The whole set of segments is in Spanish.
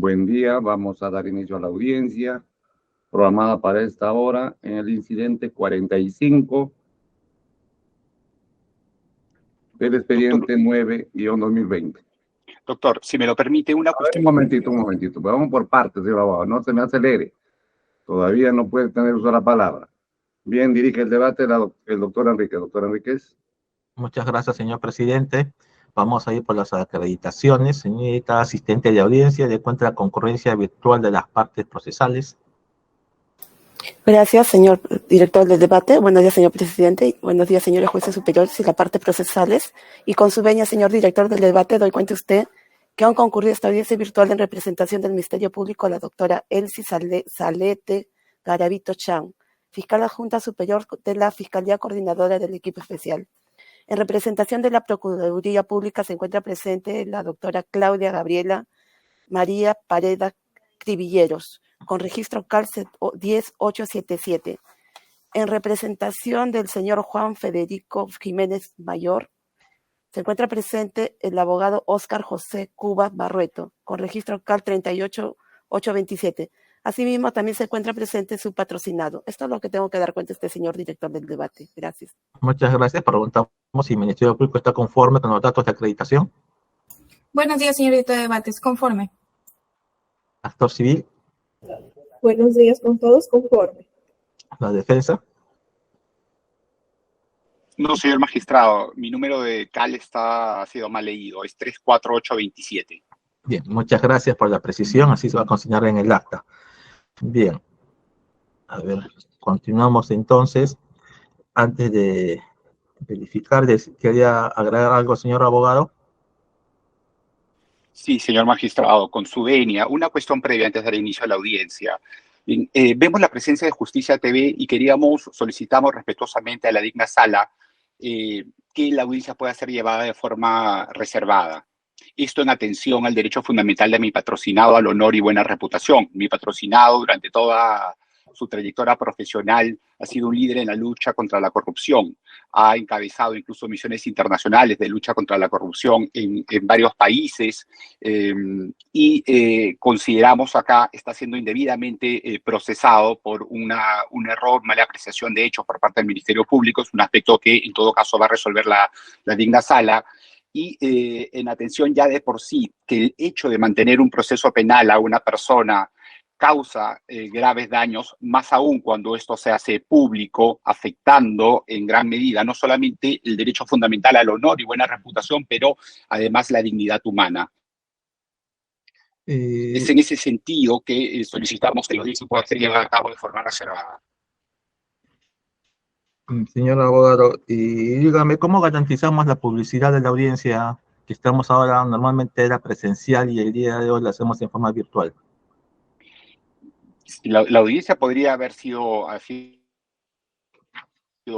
Buen día, vamos a dar inicio a la audiencia programada para esta hora en el incidente 45 del expediente 9-2020. Doctor, si me lo permite, una cuestión. Un momentito, vamos por partes, señor abogado, no se me acelere. Todavía no puede tener uso de la palabra. Bien, dirige el debate el doctor Enrique. Doctor Enríquez. Muchas gracias, señor presidente. Vamos a ir por las acreditaciones. Señorita asistente de audiencia, de cuenta la concurrencia virtual de las partes procesales. Gracias, señor director del debate. Buenos días, señor presidente. Buenos días, señores jueces superiores y la parte procesales. Y con su venia, señor director del debate, doy cuenta a usted que han concurrido a esta audiencia virtual en representación del Ministerio Público la doctora Elsie Salete Garavito Chan, fiscal adjunta superior de la Fiscalía Coordinadora del Equipo Especial. En representación de la Procuraduría Pública se encuentra presente la doctora Claudia Gabriela María Pareda Cribilleros, con registro CAL 10877. En representación del señor Juan Federico Jiménez Mayor, se encuentra presente el abogado Óscar José Cuba Barrueto, con registro CAL 38827. Asimismo, también se encuentra presente su patrocinado. Esto es lo que tengo que dar cuenta a este señor director del debate. Gracias. Muchas gracias. Preguntamos si el Ministerio Público está conforme con los datos de acreditación. Buenos días, señor director de debates. Conforme. Actor civil. Buenos días con todos, conforme. La defensa. No, señor magistrado, mi número de CAL ha sido mal leído, es 34827. Bien, muchas gracias por la precisión, así se va a consignar en el acta. Bien, a ver, continuamos entonces. Antes de verificar, ¿quería agregar algo, señor abogado? Sí, señor magistrado, con su venia, una cuestión previa antes de dar inicio a la audiencia. Bien, vemos la presencia de Justicia TV y solicitamos respetuosamente a la digna sala que la audiencia pueda ser llevada de forma reservada. Esto en atención al derecho fundamental de mi patrocinado al honor y buena reputación. Mi patrocinado durante toda su trayectoria profesional ha sido un líder en la lucha contra la corrupción. Ha encabezado incluso misiones internacionales de lucha contra la corrupción en varios países consideramos acá está siendo indebidamente procesado por un error, mala apreciación de hechos por parte del Ministerio Público. Es un aspecto que en todo caso va a resolver la digna sala. Y en atención ya de por sí que el hecho de mantener un proceso penal a una persona causa graves daños, más aún cuando esto se hace público, afectando en gran medida no solamente el derecho fundamental al honor y buena reputación, pero además la dignidad humana. Es en ese sentido que solicitamos que la audiencia pueda ser llevada a cabo de forma reservada. Señor abogado, y dígame, ¿cómo garantizamos la publicidad de la audiencia que estamos ahora? Normalmente era presencial y el día de hoy la hacemos en forma virtual. La audiencia podría haber sido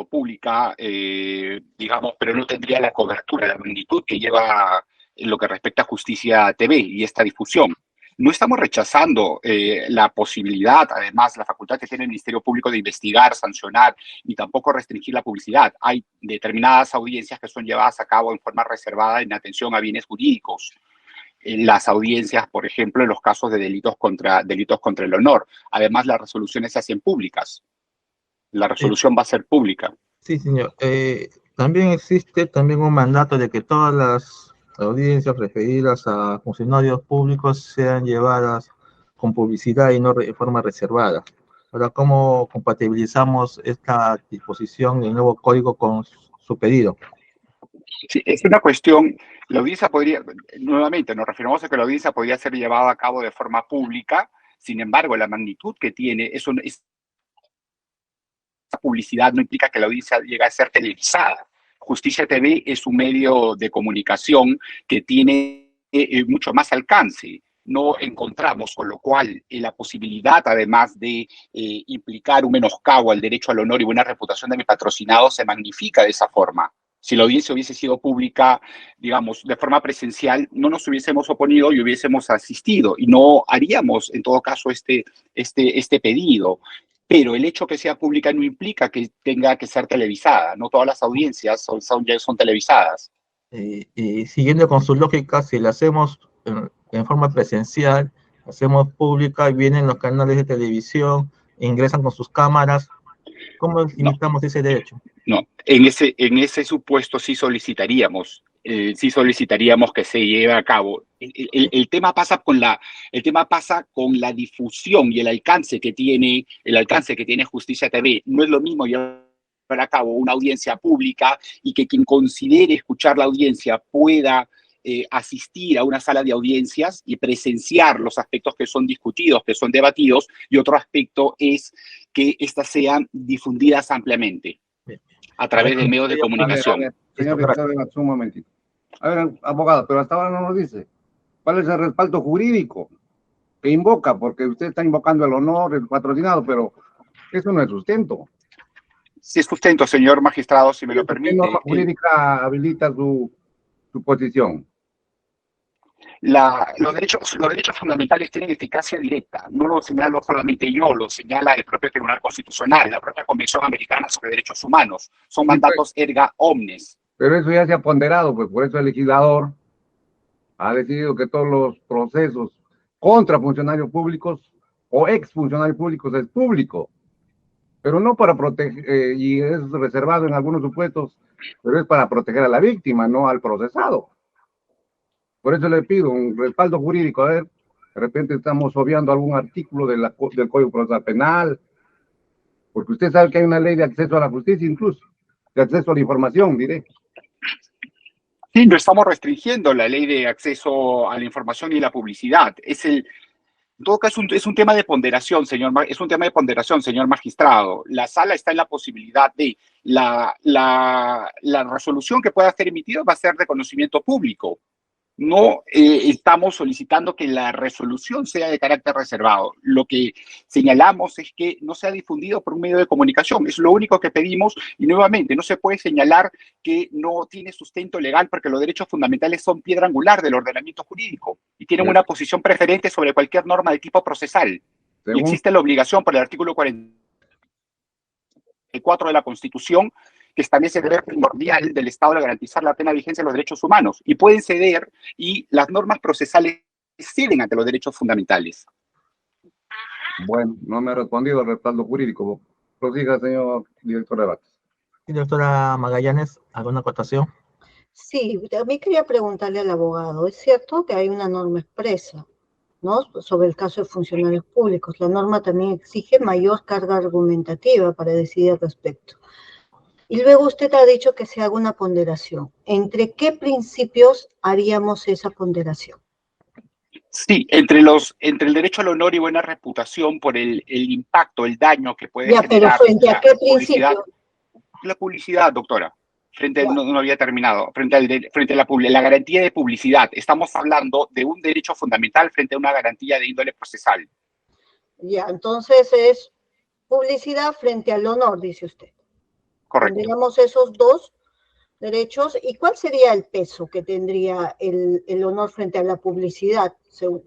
pública, digamos, pero no tendría la cobertura, la magnitud que lleva en lo que respecta a Justicia TV y esta difusión. No estamos rechazando la posibilidad, además, la facultad que tiene el Ministerio Público de investigar, sancionar, ni tampoco restringir la publicidad. Hay determinadas audiencias que son llevadas a cabo en forma reservada en atención a bienes jurídicos. Las audiencias, por ejemplo, en los casos de delitos contra el honor. Además, las resoluciones se hacen públicas. La resolución va a ser pública. Sí, señor. También existe un mandato de que todas las audiencias referidas a funcionarios públicos sean llevadas con publicidad y no de forma reservada. Ahora, ¿cómo compatibilizamos esta disposición, el nuevo código, con su pedido? Sí, es una cuestión, la audiencia podría, nuevamente nos referimos a que la audiencia podría ser llevada a cabo de forma pública, sin embargo, la magnitud que tiene, esa publicidad no implica que la audiencia llegue a ser televisada. Justicia TV es un medio de comunicación que tiene mucho más alcance. No encontramos, con lo cual la posibilidad, además de implicar un menoscabo al derecho al honor y buena reputación de mi patrocinado, se magnifica de esa forma. Si la audiencia hubiese sido pública, digamos, de forma presencial, no nos hubiésemos oponido y hubiésemos asistido y no haríamos, en todo caso, este pedido. Pero el hecho que sea pública no implica que tenga que ser televisada. No todas las audiencias son televisadas. Y siguiendo con su lógica, si la hacemos en forma presencial, hacemos pública y vienen los canales de televisión, e ingresan con sus cámaras. ¿Cómo limitamos ese derecho? No, en ese supuesto sí solicitaríamos que se lleve a cabo. El tema pasa con la difusión y el alcance que tiene Justicia TV. No es lo mismo llevar a cabo una audiencia pública y que quien considere escuchar la audiencia pueda asistir a una sala de audiencias y presenciar los aspectos que son discutidos, que son debatidos, y otro aspecto es que éstas sean difundidas ampliamente a través de medios de comunicación. Señor Ricardo, un momentito. A ver, abogado, pero hasta ahora no nos dice cuál es el respaldo jurídico que invoca, porque usted está invocando el honor, el patrocinado, pero eso no es sustento. Sí es sustento, señor magistrado, si me lo permite. ¿Qué norma jurídica habilita su posición? Los derechos fundamentales tienen eficacia directa. No lo señalo solamente yo, lo señala el propio Tribunal Constitucional, la propia Convención Americana sobre Derechos Humanos. Son mandatos erga omnes. Pero eso ya se ha ponderado, pues por eso el legislador ha decidido que todos los procesos contra funcionarios públicos o exfuncionarios públicos es público, pero no para proteger, y es reservado en algunos supuestos, pero es para proteger a la víctima, no al procesado. Por eso le pido un respaldo jurídico. A ver, de repente estamos obviando algún artículo del Código Procesal Penal, porque usted sabe que hay una ley de acceso a la justicia, incluso, de acceso a la información, diré. Sí, no estamos restringiendo la ley de acceso a la información y la publicidad. En todo caso, es un tema de ponderación, señor magistrado. La sala está en la posibilidad de la resolución que pueda ser emitida va a ser de conocimiento público. No estamos solicitando que la resolución sea de carácter reservado. Lo que señalamos es que no sea difundido por un medio de comunicación. Es lo único que pedimos y nuevamente no se puede señalar que no tiene sustento legal porque los derechos fundamentales son piedra angular del ordenamiento jurídico y tienen una posición preferente sobre cualquier norma de tipo procesal. Y existe la obligación por el artículo 44 de la Constitución que establece el deber primordial del Estado de garantizar la plena vigencia de los derechos humanos, y pueden ceder, y las normas procesales ceden ante los derechos fundamentales. Bueno, no me ha respondido el respaldo jurídico. Prosiga, señor director de debates. Doctora Magallanes, ¿alguna acotación? Sí, también quería preguntarle al abogado, es cierto que hay una norma expresa, ¿no?, sobre el caso de funcionarios públicos. La norma también exige mayor carga argumentativa para decidir al respecto. Y luego usted ha dicho que se haga una ponderación. ¿Entre qué principios haríamos esa ponderación? Sí, entre el derecho al honor y buena reputación por el impacto, el daño que puede generar. Pero ¿frente a qué principio? La publicidad, doctora. No había terminado. Frente a la garantía de publicidad. Estamos hablando de un derecho fundamental frente a una garantía de índole procesal. Ya, entonces es publicidad frente al honor, dice usted. Correcto. Tendríamos esos dos derechos. ¿Y cuál sería el peso que tendría el honor frente a la publicidad, según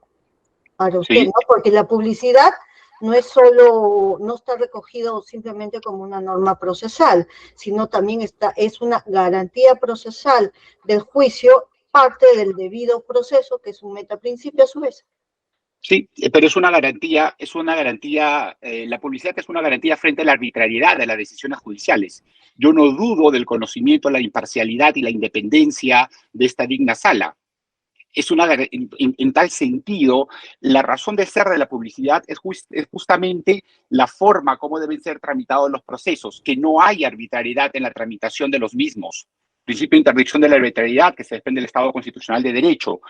para usted? Sí. ¿No? Porque la publicidad no está recogido simplemente como una norma procesal, sino también es una garantía procesal del juicio, parte del debido proceso, que es un metaprincipio a su vez. Sí, pero es una garantía, la publicidad es una garantía frente a la arbitrariedad de las decisiones judiciales. Yo no dudo del conocimiento, la imparcialidad y la independencia de esta digna sala. En tal sentido, la razón de ser de la publicidad es justamente la forma como deben ser tramitados los procesos, que no hay arbitrariedad en la tramitación de los mismos. Principio de interdicción de la arbitrariedad, que se desprende del Estado constitucional de derecho.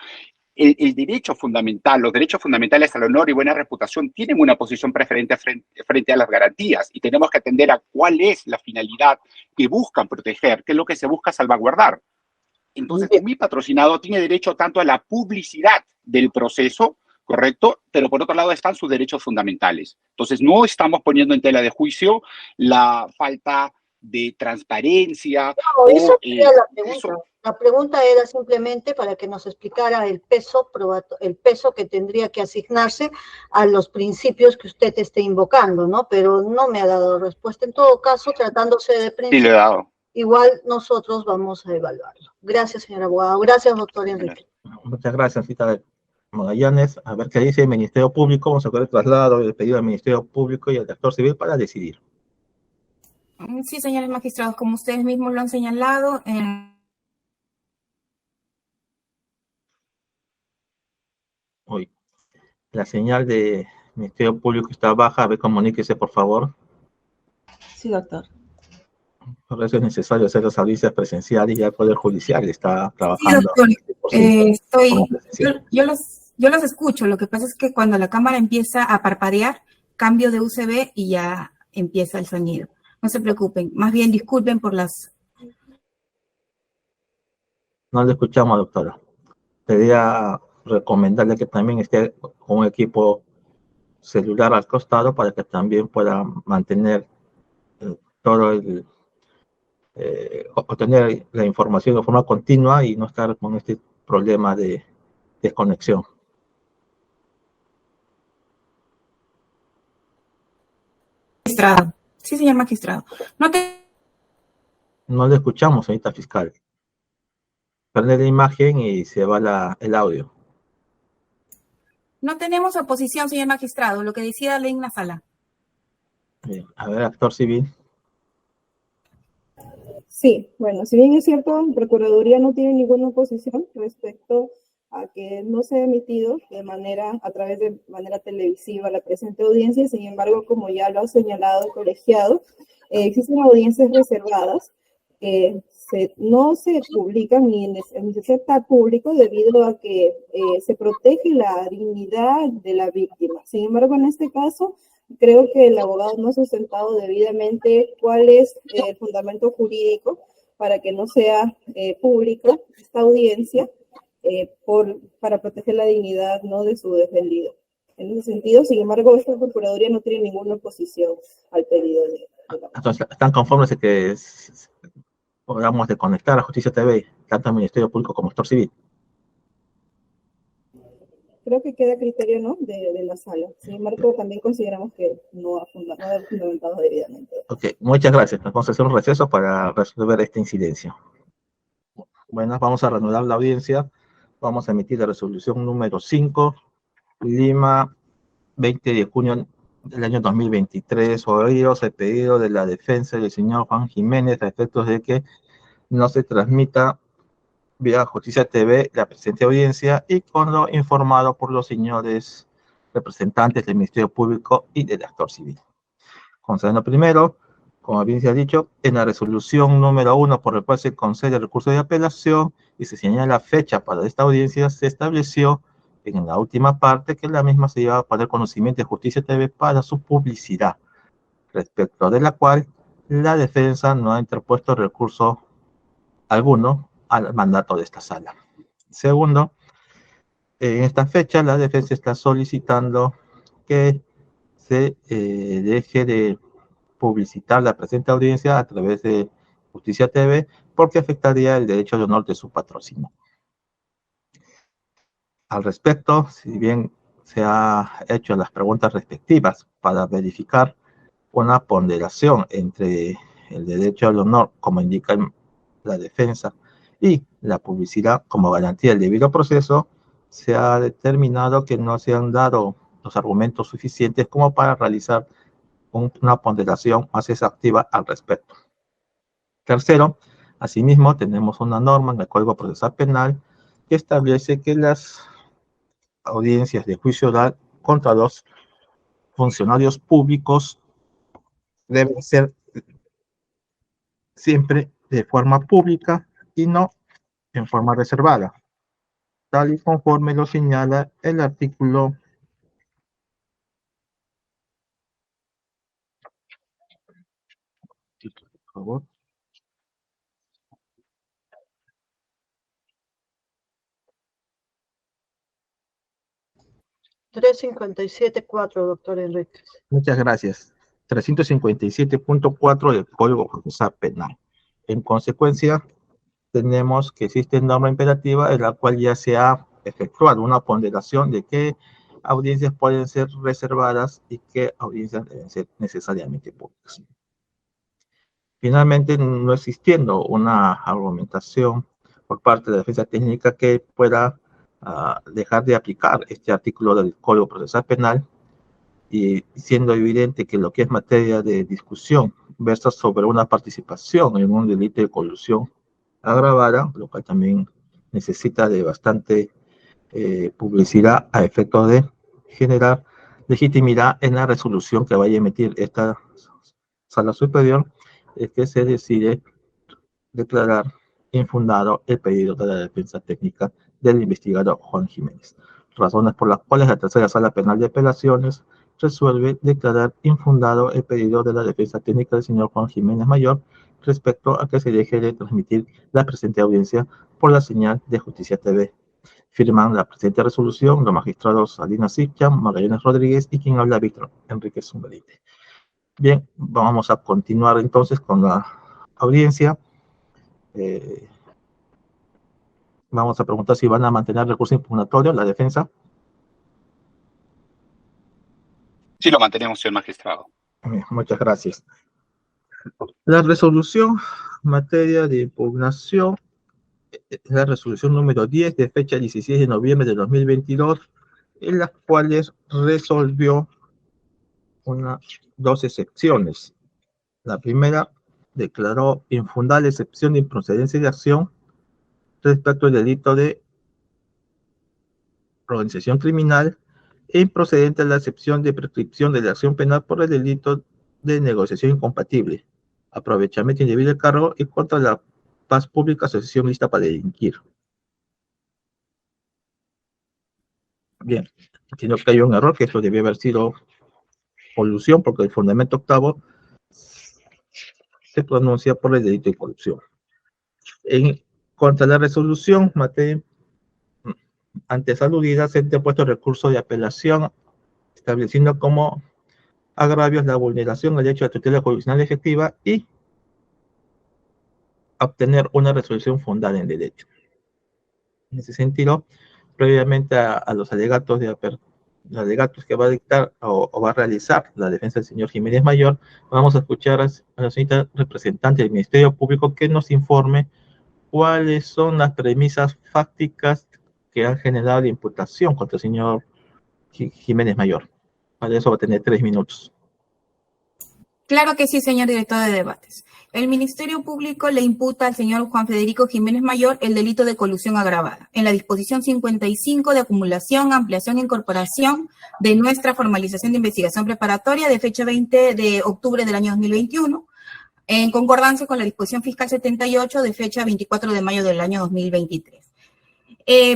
El derecho fundamental, los derechos fundamentales al honor y buena reputación tienen una posición preferente frente a las garantías, y tenemos que atender a cuál es la finalidad que buscan proteger, qué es lo que se busca salvaguardar. Entonces, mi patrocinado tiene derecho tanto a la publicidad del proceso, ¿correcto? Pero por otro lado están sus derechos fundamentales. Entonces, no estamos poniendo en tela de juicio la falta de transparencia. No, eso era la pregunta. La pregunta era simplemente para que nos explicara el peso que tendría que asignarse a los principios que usted esté invocando, ¿no? Pero no me ha dado respuesta. En todo caso, tratándose de principios, sí, le he dado. Igual nosotros vamos a evaluarlo. Gracias, señor abogado. Gracias, doctor Enrique. Muchas gracias, Citabel. Magallanes, a ver qué dice el Ministerio Público. Vamos a hacer el traslado del pedido al Ministerio Público y al actor civil para decidir. Sí, señores magistrados, como ustedes mismos lo han señalado, Hoy, la señal de Ministerio Público está baja. A ver, comuníquese, por favor. Sí, doctor. Por eso es necesario hacer las audiencias presenciales y ya el Poder Judicial está sí, trabajando. doctor, Como presencial. yo los escucho. Lo que pasa es que cuando la cámara empieza a parpadear, cambio de USB y ya empieza el sonido. No se preocupen, más bien disculpen por las... No le escuchamos, doctora. Quería recomendarle que también esté con un equipo celular al costado para que también pueda mantener todo el obtener la información de forma continua y no estar con este problema de desconexión. Magistrado. Sí, señor magistrado. No le escuchamos, señorita fiscal. Prende la imagen y se va el audio. No tenemos oposición, señor magistrado, lo que decida la ley en la sala. Bien. A ver, actor civil. Sí, bueno, si bien es cierto, Procuraduría no tiene ninguna oposición respecto a que no se ha emitido a través de manera televisiva la presente audiencia. Sin embargo, como ya lo ha señalado el colegiado, existen audiencias reservadas que no se publican ni en el sector público debido a que se protege la dignidad de la víctima. Sin embargo, en este caso, creo que el abogado no ha sustentado debidamente cuál es el fundamento jurídico para que no sea pública esta audiencia para proteger la dignidad, ¿no?, de su defendido. En ese sentido, sin embargo, esta Procuraduría no tiene ninguna oposición al pedido de la... Entonces, ¿están conformes de que podamos desconectar a Justicia TV, tanto el Ministerio Público como actor civil? Creo que queda criterio, ¿no?, de la sala. Sin embargo, también consideramos que no ha fundamentado debidamente. Ok, muchas gracias. Vamos a hacer un receso para resolver esta incidencia. Bueno, vamos a reanudar la audiencia. Vamos a emitir la resolución número 5, Lima, 20 de junio del año 2023, oídos el pedido de la defensa del señor Juan Jiménez a efectos de que no se transmita vía Justicia TV la presente audiencia y cuando informado por los señores representantes del Ministerio Público y del actor civil. Concediendo primero, como bien se ha dicho, en la resolución número 1 por el cual se concede el recurso de apelación y se señala la fecha para esta audiencia, se estableció en la última parte que la misma se lleva a poner conocimiento de Justicia TV para su publicidad, respecto de la cual la defensa no ha interpuesto recurso alguno al mandato de esta sala. Segundo, en esta fecha la defensa está solicitando que se deje de publicitar la presente audiencia a través de Justicia TV porque afectaría el derecho de honor de su patrocinio. Al respecto, si bien se ha hecho las preguntas respectivas para verificar una ponderación entre el derecho al honor, como indica la defensa, y la publicidad como garantía del debido proceso, se ha determinado que no se han dado los argumentos suficientes como para realizar una ponderación más exhaustiva al respecto. Tercero, asimismo, tenemos una norma en el Código Procesal Penal que establece que las audiencias de juicio oral contra los funcionarios públicos deben ser siempre de forma pública y no en forma reservada, tal y conforme lo señala el artículo 357.4, doctor Enríquez. Muchas gracias. 357.4 del Código Procesal Penal. En consecuencia, tenemos que existe norma imperativa en la cual ya se ha efectuado una ponderación de qué audiencias pueden ser reservadas y qué audiencias deben ser necesariamente públicas. Finalmente, no existiendo una argumentación por parte de la defensa técnica que pueda a dejar de aplicar este artículo del Código Procesal Penal, y siendo evidente que lo que es materia de discusión versa sobre una participación en un delito de colusión agravada, lo cual también necesita de bastante publicidad a efectos de generar legitimidad en la resolución que vaya a emitir esta sala superior, es que se decide declarar infundado el pedido de la defensa técnica del investigador Juan Jiménez, razones por las cuales la tercera sala penal de apelaciones resuelve declarar infundado el pedido de la defensa técnica del señor Juan Jiménez Mayor respecto a que se deje de transmitir la presente audiencia por la señal de Justicia TV. Firman la presente resolución los magistrados Salinas Sichan, Magallanes Rodríguez y quien habla Víctor Enrique Zumberite. Bien, vamos a continuar entonces con la audiencia. Vamos a preguntar si van a mantener recurso impugnatorio, la defensa. Sí, lo mantenemos, señor magistrado. Muchas gracias. La resolución en materia de impugnación es la resolución número 10 de fecha 16 de noviembre de 2022, en las cuales resolvió dos excepciones. La primera declaró infundada la excepción de improcedencia de acción respecto al delito de organización criminal e improcedente a la excepción de prescripción de la acción penal por el delito de negociación incompatible, aprovechamiento indebido del cargo y contra la paz pública, asociación lista para delinquir. Bien, entiendo que hay un error, que eso debía haber sido colusión, porque el fundamento octavo se pronuncia por el delito de colusión. En contra la resolución, materia antes aludida, se ha interpuesto recurso de apelación, estableciendo como agravios la vulneración del derecho a tutela jurisdiccional efectiva y obtener una resolución fundada en derecho. En ese sentido, previamente a los alegatos que va a dictar o va a realizar la defensa del señor Jiménez Mayor, vamos a escuchar a la señorita representante del Ministerio Público que nos informe cuáles son las premisas fácticas que han generado la imputación contra el señor Jiménez Mayor. Para eso va a tener 3 minutos. Claro que sí, señor director de debates. El Ministerio Público le imputa al señor Juan Federico Jiménez Mayor el delito de colusión agravada en la disposición 55 de acumulación, ampliación e incorporación de nuestra formalización de investigación preparatoria de fecha 20 de octubre del año 2021, en concordancia con la disposición fiscal 78 de fecha 24 de mayo del año 2023.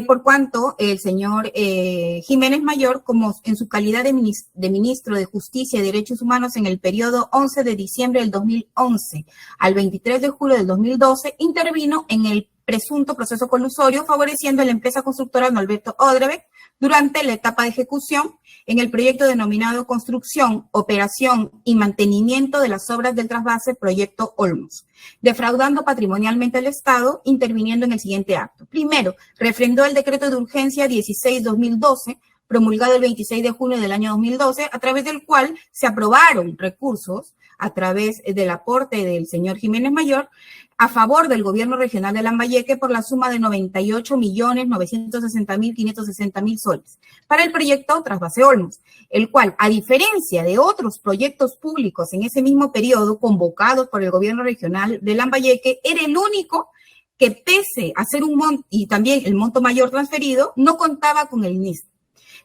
Por cuanto el señor Jiménez Mayor, como en su calidad de ministro de Justicia y Derechos Humanos en el periodo 11 de diciembre del 2011 al 23 de julio del 2012, intervino en el presunto proceso colusorio, favoreciendo a la empresa constructora Norberto Odebrecht durante la etapa de ejecución en el proyecto denominado Construcción, Operación y Mantenimiento de las Obras del Trasvase Proyecto Olmos, defraudando patrimonialmente al Estado, interviniendo en el siguiente acto. Primero, refrendó el decreto de urgencia 16-2012, promulgado el 26 de junio del año 2012, a través del cual se aprobaron recursos a través del aporte del señor Jiménez Mayor a favor del gobierno regional de Lambayeque por la suma de 98.960.560.000 soles para el proyecto Trasvase Olmos, el cual, a diferencia de otros proyectos públicos en ese mismo periodo convocados por el gobierno regional de Lambayeque, era el único que, pese a ser un monto y también el monto mayor transferido, no contaba con el NIS.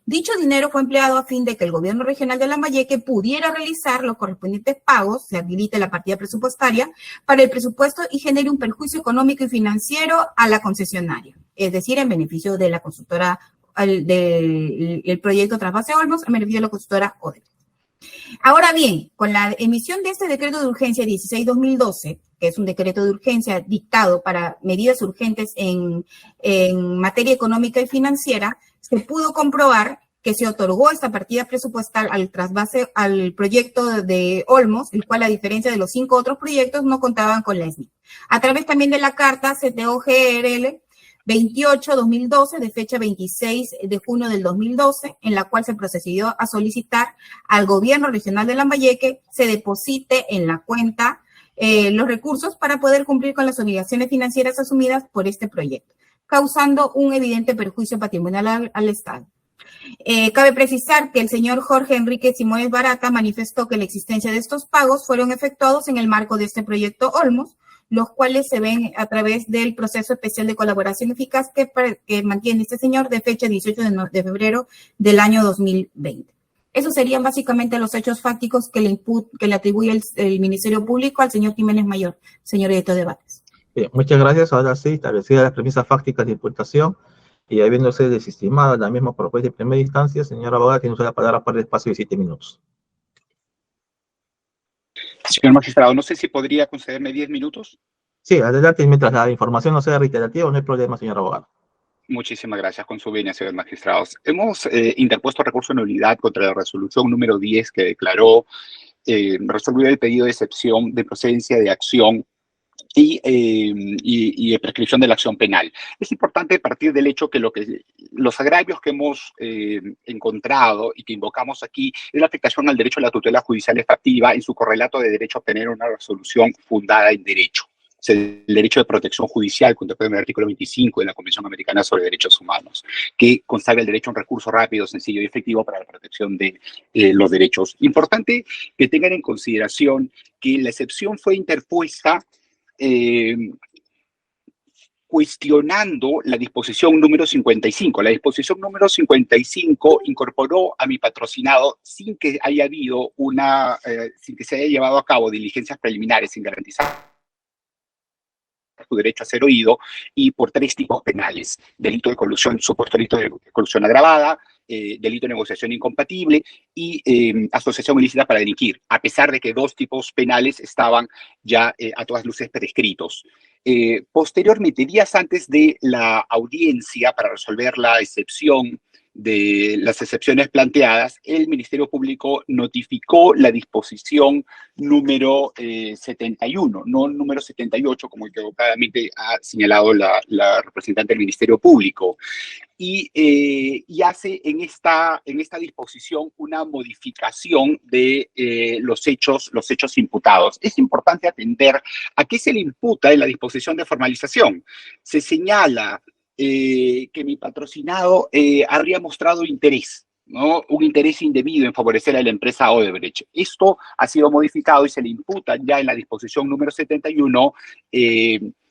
Dicho dinero fue empleado a fin de que el gobierno regional de Lambayeque pudiera realizar los correspondientes pagos, se habilite la partida presupuestaria para el presupuesto y genere un perjuicio económico y financiero a la concesionaria, es decir, en beneficio de la constructora del proyecto Trasvase Olmos, en beneficio de la constructora Odebrecht. Ahora bien, con la emisión de este decreto de urgencia 16-2012, que es un decreto de urgencia dictado para medidas urgentes en materia económica y financiera, se pudo comprobar que se otorgó esta partida presupuestal al trasvase al proyecto de Olmos, el cual, a diferencia de los 5 otros proyectos, no contaban con la SNI. A través también de la carta CTO-GRL 28-2012, de fecha 26 de junio del 2012, en la cual se procedió a solicitar al gobierno regional de Lambayeque se deposite en la cuenta los recursos para poder cumplir con las obligaciones financieras asumidas por este proyecto. causando un evidente perjuicio patrimonial al Estado. Cabe precisar que el señor Jorge Enrique Simoes Barata manifestó que la existencia de estos pagos fueron efectuados en el marco de este proyecto Olmos, los cuales se ven a través del proceso especial de colaboración eficaz que mantiene este señor de fecha 18 de febrero del año 2020. Esos serían básicamente los hechos fácticos que le atribuye el Ministerio Público al señor Jiménez Mayor, señor director de debates. Bien, muchas gracias. Ahora sí, establecidas las premisas fácticas de imputación y habiéndose desestimado la misma por juez de primera instancia, señora abogada, tiene usted la palabra para el espacio de 7 minutos. Señor magistrado, no sé si podría concederme 10 minutos. Sí, adelante, mientras la información no sea reiterativa, no hay problema, señor abogado. Muchísimas gracias, con su venia, señores magistrados. Hemos interpuesto recurso de nulidad contra la resolución número 10 que declaró, resolvió el pedido de excepción de procedencia de acción y de prescripción de la acción penal. Es importante partir del hecho que los agravios que hemos encontrado y que invocamos aquí es la afectación al derecho a la tutela judicial efectiva en su correlato de derecho a obtener una resolución fundada en derecho. O sea, el derecho de protección judicial, contemplado en el artículo 25 de la Convención Americana sobre Derechos Humanos, que consagra el derecho a un recurso rápido, sencillo y efectivo para la protección de los derechos. Importante que tengan en consideración que la excepción fue interpuesta cuestionando la disposición número 55. La disposición número 55 incorporó a mi patrocinado sin que haya habido sin que se haya llevado a cabo diligencias preliminares, sin garantizar su derecho a ser oído, y por 3 tipos penales: delito de colusión, supuesto delito de colusión agravada, delito de negociación incompatible y asociación ilícita para delinquir, a pesar de que 2 tipos penales estaban ya a todas luces prescritos. Posteriormente, días antes de la audiencia para resolver la excepción de las excepciones planteadas, el Ministerio Público notificó la disposición número 71, no número 78, como equivocadamente ha señalado la representante del Ministerio Público, y hace en esta disposición una modificación de los hechos imputados. Es importante atender a qué se le imputa en la disposición de formalización. Se señala que mi patrocinado habría mostrado interés, ¿no? Un interés indebido en favorecer a la empresa Odebrecht. Esto ha sido modificado y se le imputa ya en la disposición número 71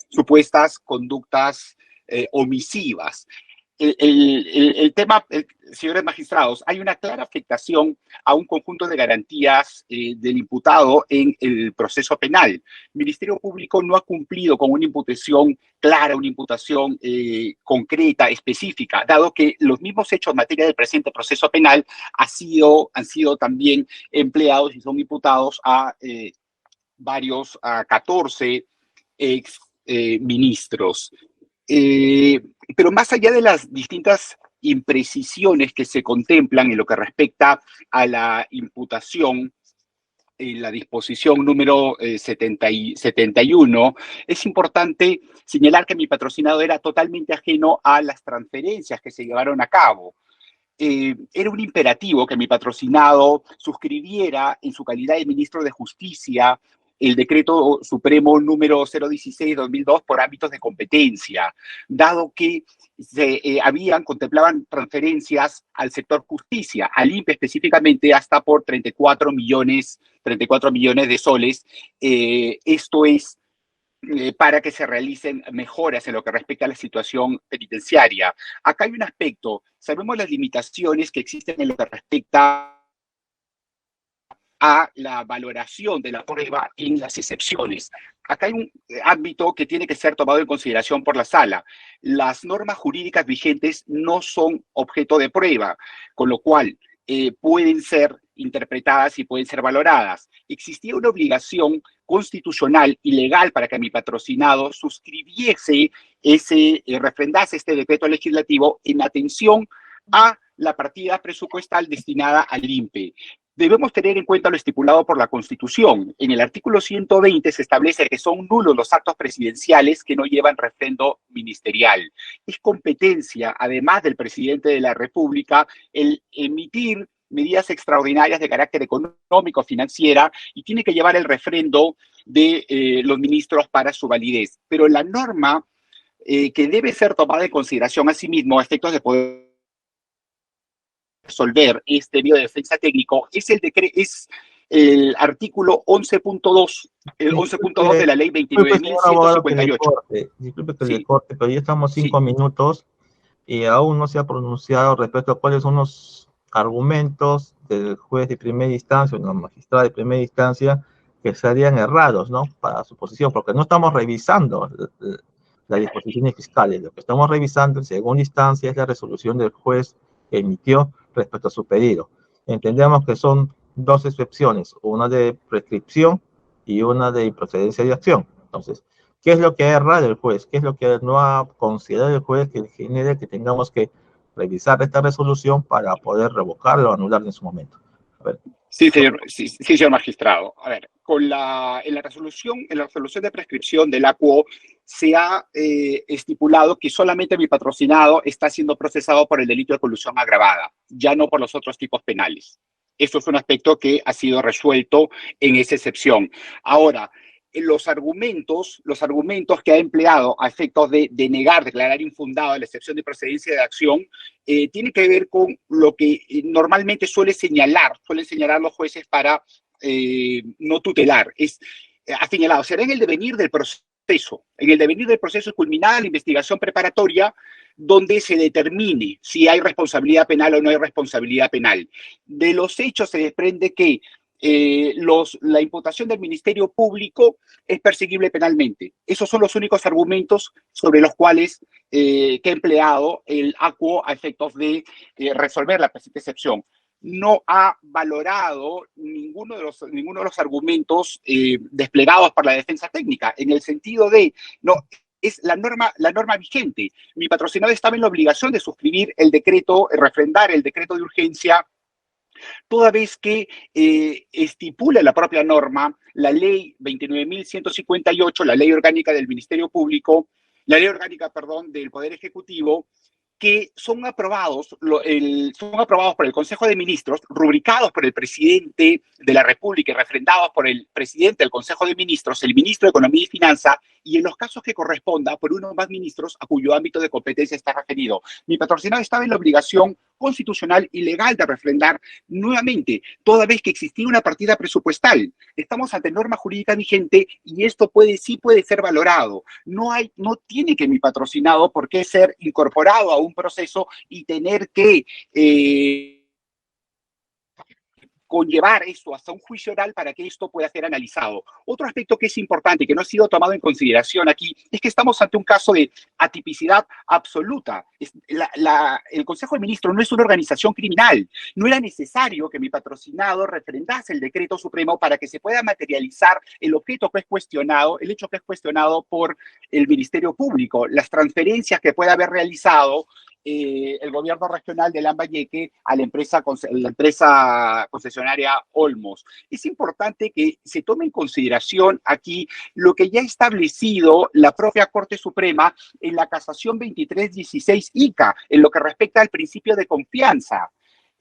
supuestas conductas omisivas. El tema, señores magistrados, hay una clara afectación a un conjunto de garantías del imputado en el proceso penal. El Ministerio Público no ha cumplido con una imputación clara, una imputación concreta, específica, dado que los mismos hechos en materia del presente proceso penal han sido también empleados y son imputados a 14 ex ministros. Pero más allá de las distintas imprecisiones que se contemplan en lo que respecta a la imputación en la disposición número 71, es importante señalar que mi patrocinado era totalmente ajeno a las transferencias que se llevaron a cabo. Era un imperativo que mi patrocinado suscribiera en su calidad de ministro de Justicia el decreto supremo número 016-2002 por ámbitos de competencia, dado que contemplaban transferencias al sector justicia, al INPE específicamente, hasta por 34 millones de soles. Esto es para que se realicen mejoras en lo que respecta a la situación penitenciaria. Acá hay un aspecto: sabemos las limitaciones que existen en lo que respecta a la valoración de la prueba en las excepciones. Acá hay un ámbito que tiene que ser tomado en consideración por la sala. Las normas jurídicas vigentes no son objeto de prueba, con lo cual pueden ser interpretadas y pueden ser valoradas. Existía una obligación constitucional y legal para que mi patrocinado suscribiese refrendase este decreto legislativo en atención a la partida presupuestal destinada al INPE. Debemos tener en cuenta lo estipulado por la Constitución. En el artículo 120 se establece que son nulos los actos presidenciales que no llevan refrendo ministerial. Es competencia, además del presidente de la República, el emitir medidas extraordinarias de carácter económico, financiera, y tiene que llevar el refrendo de los ministros para su validez. Pero la norma que debe ser tomada en consideración asimismo a efectos de poder resolver este medio de defensa técnico es el artículo 11.2, el 11.2 de la ley 29.158. Disculpe que le corte, pero ya estamos 5 minutos y aún no se ha pronunciado respecto a cuáles son los argumentos del juez de primera instancia o la magistrada de primera instancia que serían errados, ¿no? Para su posición, porque no estamos revisando las disposiciones fiscales, lo que estamos revisando en segunda instancia es la resolución del juez que emitió respecto a su pedido. Entendemos que son dos excepciones, una de prescripción y una de improcedencia de acción. Entonces, ¿qué es lo que erra del juez? ¿Qué es lo que no ha considerado el juez que genere que tengamos que revisar esta resolución para poder revocarla o anularla en su momento? A ver. Sí, señor magistrado. A ver, en la resolución de prescripción del ACUO se ha estipulado que solamente mi patrocinado está siendo procesado por el delito de colusión agravada, ya no por los otros tipos penales. Esto es un aspecto que ha sido resuelto en esa excepción. Ahora, los argumentos que ha empleado a efectos de declarar infundado la excepción de procedencia de acción, tiene que ver con lo que normalmente suelen señalar los jueces para no tutelar. Ha señalado, será en el devenir del proceso. En el devenir del proceso es culminada la investigación preparatoria donde se determine si hay responsabilidad penal o no hay responsabilidad penal. De los hechos se desprende que la imputación del Ministerio Público es perseguible penalmente. Esos son los únicos argumentos sobre los cuales que ha empleado el ACUO a efectos de resolver la presente excepción. No ha valorado ninguno de los argumentos desplegados por la defensa técnica, en el sentido de, no, es la norma vigente. Mi patrocinado estaba en la obligación de suscribir el decreto, refrendar el decreto de urgencia, toda vez que estipula la propia norma, la ley 29.158, la ley orgánica del Ministerio Público, la ley orgánica, perdón, del Poder Ejecutivo, que son aprobados por el Consejo de Ministros, rubricados por el presidente de la República y refrendados por el presidente del Consejo de Ministros, el ministro de Economía y Finanza, y en los casos que corresponda por uno o más ministros a cuyo ámbito de competencia está referido. Mi patrocinado estaba en la obligación constitucional y legal de refrendar nuevamente, toda vez que existía una partida presupuestal. Estamos ante norma jurídica vigente y esto sí puede ser valorado. No tiene que mi patrocinado por qué ser incorporado a un proceso y tener que conllevar esto hasta un juicio oral para que esto pueda ser analizado. Otro aspecto que es importante, que no ha sido tomado en consideración aquí, es que estamos ante un caso de atipicidad absoluta. El Consejo de Ministros no es una organización criminal. No era necesario que mi patrocinado refrendase el decreto supremo para que se pueda materializar el objeto que es cuestionado, el hecho que es cuestionado por el Ministerio Público, las transferencias que pueda haber realizado el gobierno regional de Lambayeque a la empresa concesionaria Olmos. Es importante que se tome en consideración aquí lo que ya ha establecido la propia Corte Suprema en la casación 2316 ICA, en lo que respecta al principio de confianza.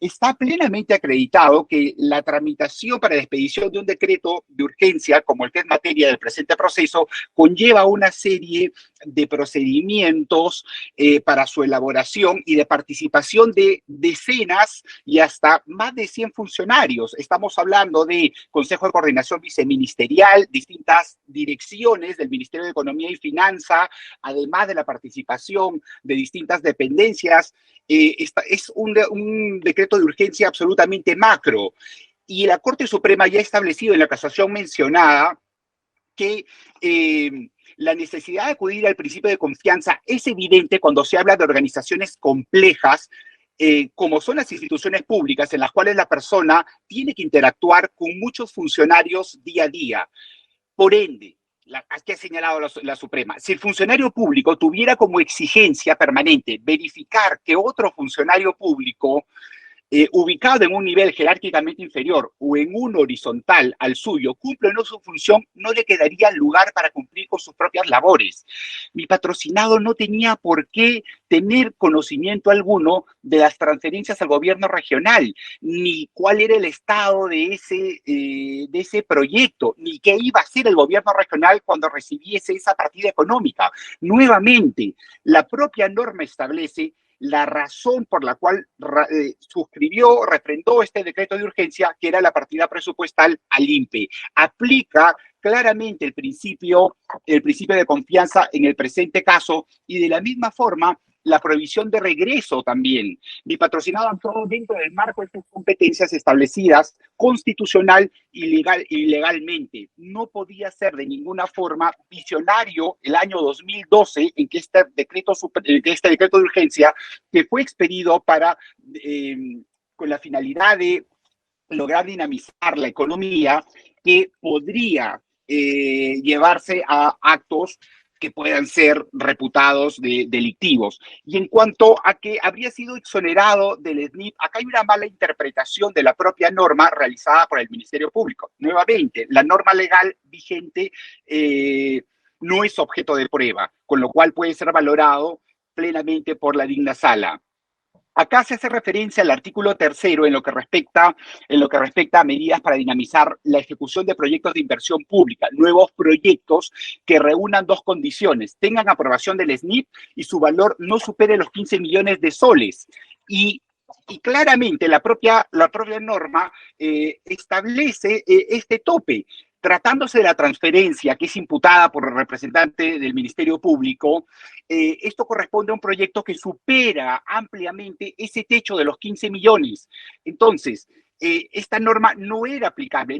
Está plenamente acreditado que la tramitación para la expedición de un decreto de urgencia, como el que es materia del presente proceso, conlleva una serie de procedimientos para su elaboración y de participación de decenas y hasta más de 100 funcionarios. Estamos hablando de Consejo de Coordinación Viceministerial, distintas direcciones del Ministerio de Economía y Finanza, además de la participación de distintas dependencias. Es un decreto de urgencia absolutamente macro. Y la Corte Suprema ya ha establecido en la casación mencionada que la necesidad de acudir al principio de confianza es evidente cuando se habla de organizaciones complejas, como son las instituciones públicas, en las cuales la persona tiene que interactuar con muchos funcionarios día a día. Por ende, aquí ha señalado la Suprema, si el funcionario público tuviera como exigencia permanente verificar que otro funcionario público ubicado en un nivel jerárquicamente inferior o en un horizontal al suyo, cumple o no su función, no le quedaría lugar para cumplir con sus propias labores. Mi patrocinado no tenía por qué tener conocimiento alguno de las transferencias al gobierno regional, ni cuál era el estado de ese proyecto, ni qué iba a hacer el gobierno regional cuando recibiese esa partida económica. Nuevamente, la propia norma establece la razón por la cual refrendó este decreto de urgencia, que era la partida presupuestal al INPE. Aplica claramente el principio de confianza en el presente caso y de la misma forma la prohibición de regreso también. Mi patrocinado actuó dentro del marco de sus competencias establecidas constitucional y legalmente. No podía ser de ninguna forma visionario el año 2012 en que este decreto de urgencia, que fue expedido con la finalidad de lograr dinamizar la economía, que podría llevarse a actos que puedan ser reputados delictivos. Y en cuanto a que habría sido exonerado del SNIP, acá hay una mala interpretación de la propia norma realizada por el Ministerio Público. Nuevamente, la norma legal vigente no es objeto de prueba, con lo cual puede ser valorado plenamente por la digna sala. Acá se hace referencia al artículo 3 en lo que respecta a medidas para dinamizar la ejecución de proyectos de inversión pública, nuevos proyectos que reúnan dos condiciones: tengan aprobación del SNIP y su valor no supere los 15 millones de soles. Y claramente la propia norma establece este tope. Tratándose de la transferencia que es imputada por el representante del Ministerio Público, esto corresponde a un proyecto que supera ampliamente ese techo de los 15 millones. Entonces, esta norma no era aplicable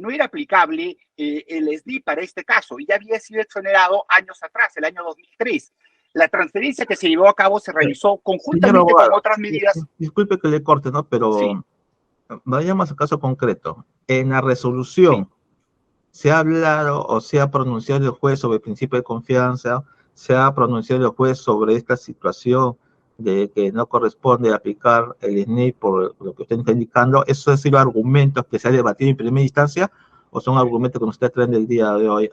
el SNIP para este caso, y ya había sido exonerado años atrás, el año 2003. La transferencia que se llevó a cabo se realizó conjuntamente con otras medidas. Disculpe que le corte, ¿no? Pero sí, vayamos al caso concreto. En la resolución, sí, ¿se ha hablado o se ha pronunciado el juez sobre el principio de confianza? ¿Se ha pronunciado el juez sobre esta situación de que no corresponde aplicar el SNIP por lo que usted está indicando? ¿Esos han sido argumentos que se han debatido en primera instancia o son argumentos que usted trae el día de hoy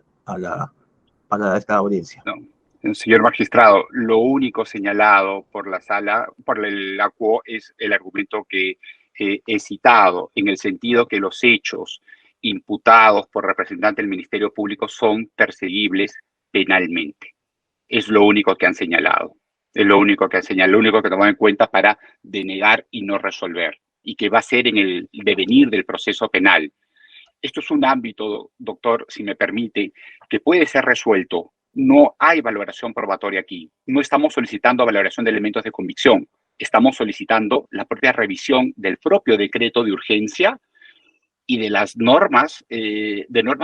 para esta audiencia? No, señor magistrado, lo único señalado por la sala, por el ACUO, es el argumento que he citado, en el sentido que los hechos imputados por representante del Ministerio Público son perseguibles penalmente. Es lo único que han señalado. Es lo único que toman en cuenta para denegar y no resolver, y que va a ser en el devenir del proceso penal. Esto es un ámbito, doctor, si me permite, que puede ser resuelto. No hay valoración probatoria aquí. No estamos solicitando valoración de elementos de convicción. Estamos solicitando la propia revisión del propio decreto de urgencia y de las normas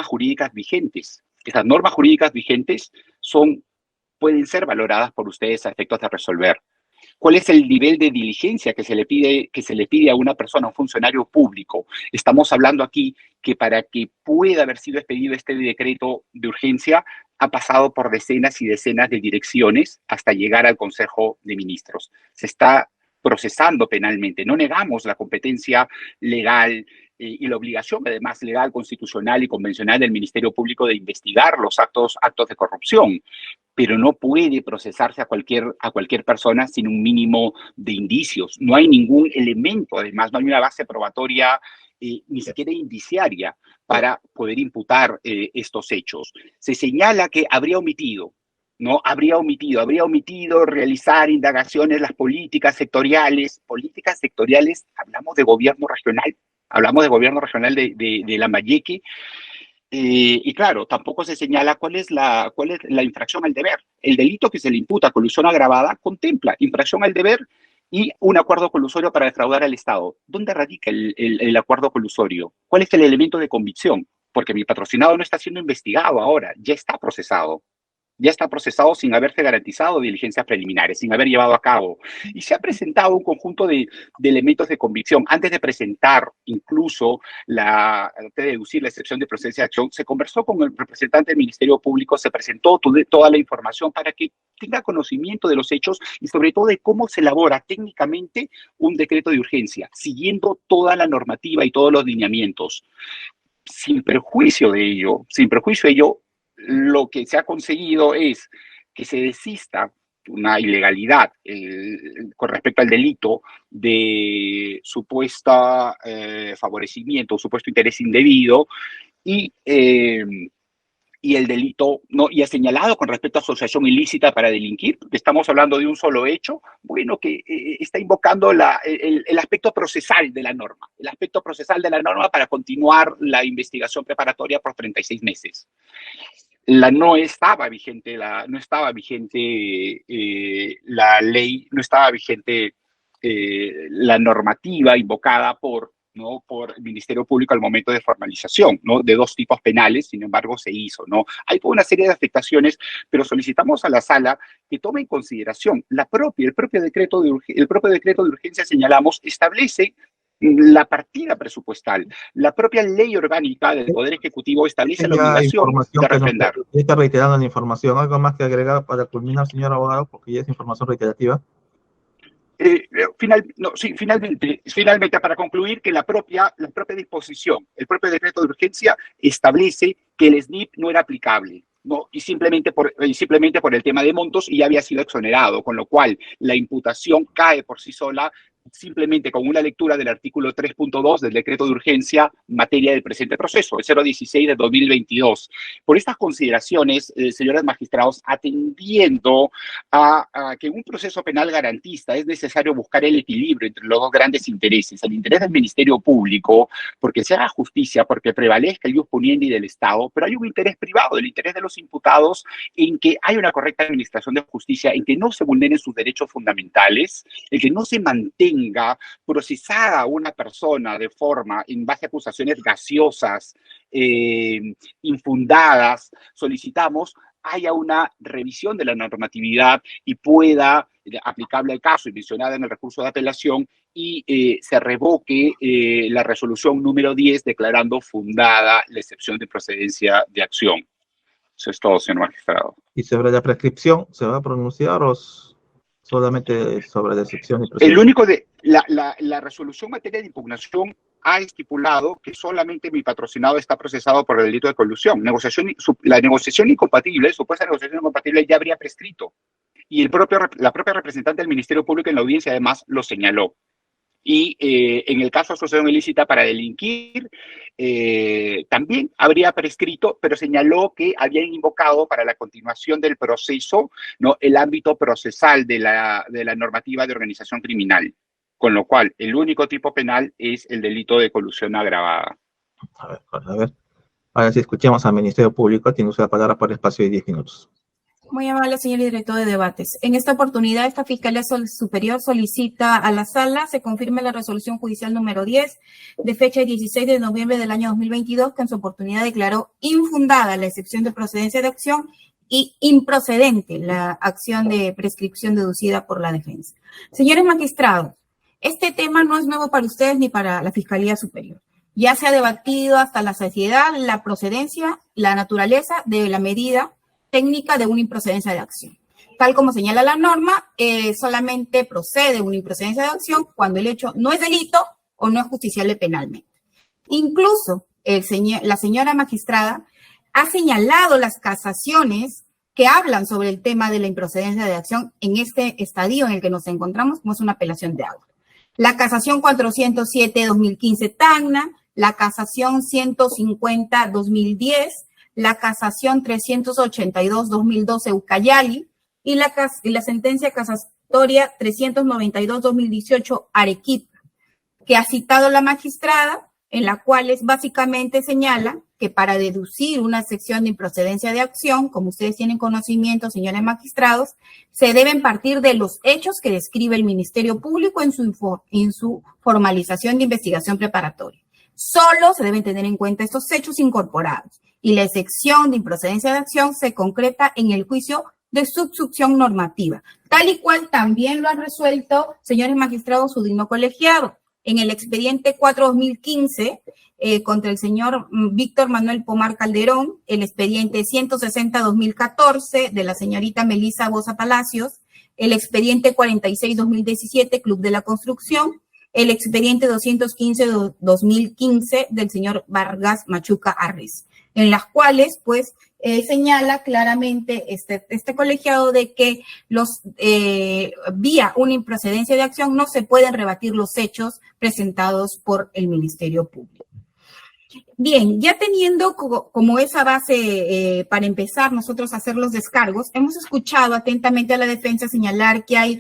jurídicas vigentes. Esas normas jurídicas vigentes pueden ser valoradas por ustedes a efectos de resolver. ¿Cuál es el nivel de diligencia que se le pide a una persona, a un funcionario público? Estamos hablando aquí que para que pueda haber sido expedido este decreto de urgencia, ha pasado por decenas y decenas de direcciones hasta llegar al Consejo de Ministros. Se está procesando penalmente. No negamos la competencia legal y la obligación, además, legal, constitucional y convencional del Ministerio Público de investigar los actos de corrupción, pero no puede procesarse a cualquier persona sin un mínimo de indicios. No hay ningún elemento, además, no hay una base probatoria ni siquiera indiciaria para poder imputar estos hechos. Se señala que habría omitido realizar indagaciones, las políticas sectoriales, hablamos de gobierno regional de Lambayeque, y claro, tampoco se señala cuál es la infracción al deber. El delito que se le imputa, colusión agravada, contempla infracción al deber y un acuerdo colusorio para defraudar al Estado. ¿Dónde radica el acuerdo colusorio? ¿Cuál es el elemento de convicción? Porque mi patrocinado no está siendo investigado ahora, ya está procesado. ya está procesado sin haberse garantizado diligencias preliminares, sin haber llevado a cabo. Y se ha presentado un conjunto de elementos de convicción. Antes de presentar incluso antes de deducir la excepción de procedencia de acción, se conversó con el representante del Ministerio Público, se presentó toda la información para que tenga conocimiento de los hechos y sobre todo de cómo se elabora técnicamente un decreto de urgencia, siguiendo toda la normativa y todos los lineamientos. Sin perjuicio de ello, lo que se ha conseguido es que se desista una ilegalidad con respecto al delito de supuesto favorecimiento, supuesto interés indebido y el delito, ¿no? Y ha señalado con respecto a asociación ilícita para delinquir, porque estamos hablando de un solo hecho, bueno, que está invocando el aspecto procesal de la norma, para continuar la investigación preparatoria por 36 meses. No estaba vigente la ley, no estaba vigente la normativa invocada por el Ministerio Público al momento de formalización, ¿no? De dos tipos penales, sin embargo, se hizo, ¿no? Hay una serie de afectaciones, pero solicitamos a la sala que tome en consideración el propio decreto de urgencia, señalamos, establece la partida presupuestal. La propia ley orgánica del Poder Ejecutivo establece la obligación de refrendar. Ya está reiterando la información. ¿Algo más que agregar para culminar, señor abogado? Porque ya es información reiterativa. Finalmente, para concluir, que la propia disposición, el propio decreto de urgencia establece que el SNIP no era aplicable, ¿no? Y simplemente por el tema de montos y ya había sido exonerado, con lo cual la imputación cae por sí sola simplemente con una lectura del artículo 3.2 del decreto de urgencia materia del presente proceso, el 016 de 2022. Por estas consideraciones, señores magistrados, atendiendo a que en un proceso penal garantista es necesario buscar el equilibrio entre los dos grandes intereses, el interés del Ministerio Público, porque se haga justicia, porque prevalezca el ius puniendi del Estado, pero hay un interés privado, el interés de los imputados, en que haya una correcta administración de justicia, en que no se vulneren sus derechos fundamentales, en que no se mantenga procesada una persona de forma en base a acusaciones gaseosas, infundadas. Solicitamos haya una revisión de la normatividad y pueda, aplicable al caso y mencionada en el recurso de apelación, y se revoque la resolución número 10 declarando fundada la excepción de procedencia de acción. Eso es todo, señor magistrado. ¿Y sobre la prescripción se va a pronunciar o solamente sobre la excepción y procedencia? El único la resolución en materia de impugnación ha estipulado que solamente mi patrocinado está procesado por el delito de colusión. La negociación incompatible, supuesta negociación incompatible, ya habría prescrito. Y la propia representante del Ministerio Público en la audiencia además lo señaló. Y en el caso de asociación ilícita para delinquir, también habría prescrito, pero señaló que habían invocado para la continuación del proceso, ¿no?, el ámbito procesal de la normativa de organización criminal, con lo cual el único tipo penal es el delito de colusión agravada. A ver. Ahora sí escuchemos al Ministerio Público. Tiene usted la palabra por espacio de 10 minutos. Muy amable, señor director de debates. En esta oportunidad, esta Fiscalía Superior solicita a la sala se confirme la resolución judicial número 10 de fecha 16 de noviembre del año 2022, que en su oportunidad declaró infundada la excepción de procedencia de acción y improcedente la acción de prescripción deducida por la defensa. Señores magistrados, este tema no es nuevo para ustedes ni para la Fiscalía Superior. Ya se ha debatido hasta la saciedad la procedencia, la naturaleza de la medida técnica de una improcedencia de acción. Tal como señala la norma, solamente procede una improcedencia de acción cuando el hecho no es delito o no es justiciable penalmente. Incluso la señora magistrada ha señalado las casaciones que hablan sobre el tema de la improcedencia de acción en este estadio en el que nos encontramos, como es una apelación de auto. La casación 407-2015 Tacna, la casación 150-2010, la casación 382-2012 Ucayali y la sentencia casatoria 392-2018 Arequipa, que ha citado la magistrada, en la cual básicamente señala que para deducir una sección de improcedencia de acción, como ustedes tienen conocimiento, señores magistrados, se deben partir de los hechos que describe el Ministerio Público en su formalización de investigación preparatoria. Solo se deben tener en cuenta estos hechos incorporados y la excepción de improcedencia de acción se concreta en el juicio de subsucción normativa, tal y cual también lo han resuelto, señores magistrados, su digno colegiado. En el expediente 4-2015, contra el señor Víctor Manuel Pomar Calderón, el expediente 160-2014 de la señorita Melissa Boza Palacios, el expediente 46-2017, Club de la Construcción, el expediente 215-2015 del señor Vargas Machuca Arres, en las cuales, pues, señala claramente este colegiado de que vía una improcedencia de acción no se pueden rebatir los hechos presentados por el Ministerio Público. Bien, ya teniendo como esa base para empezar nosotros a hacer los descargos, hemos escuchado atentamente a la defensa señalar que hay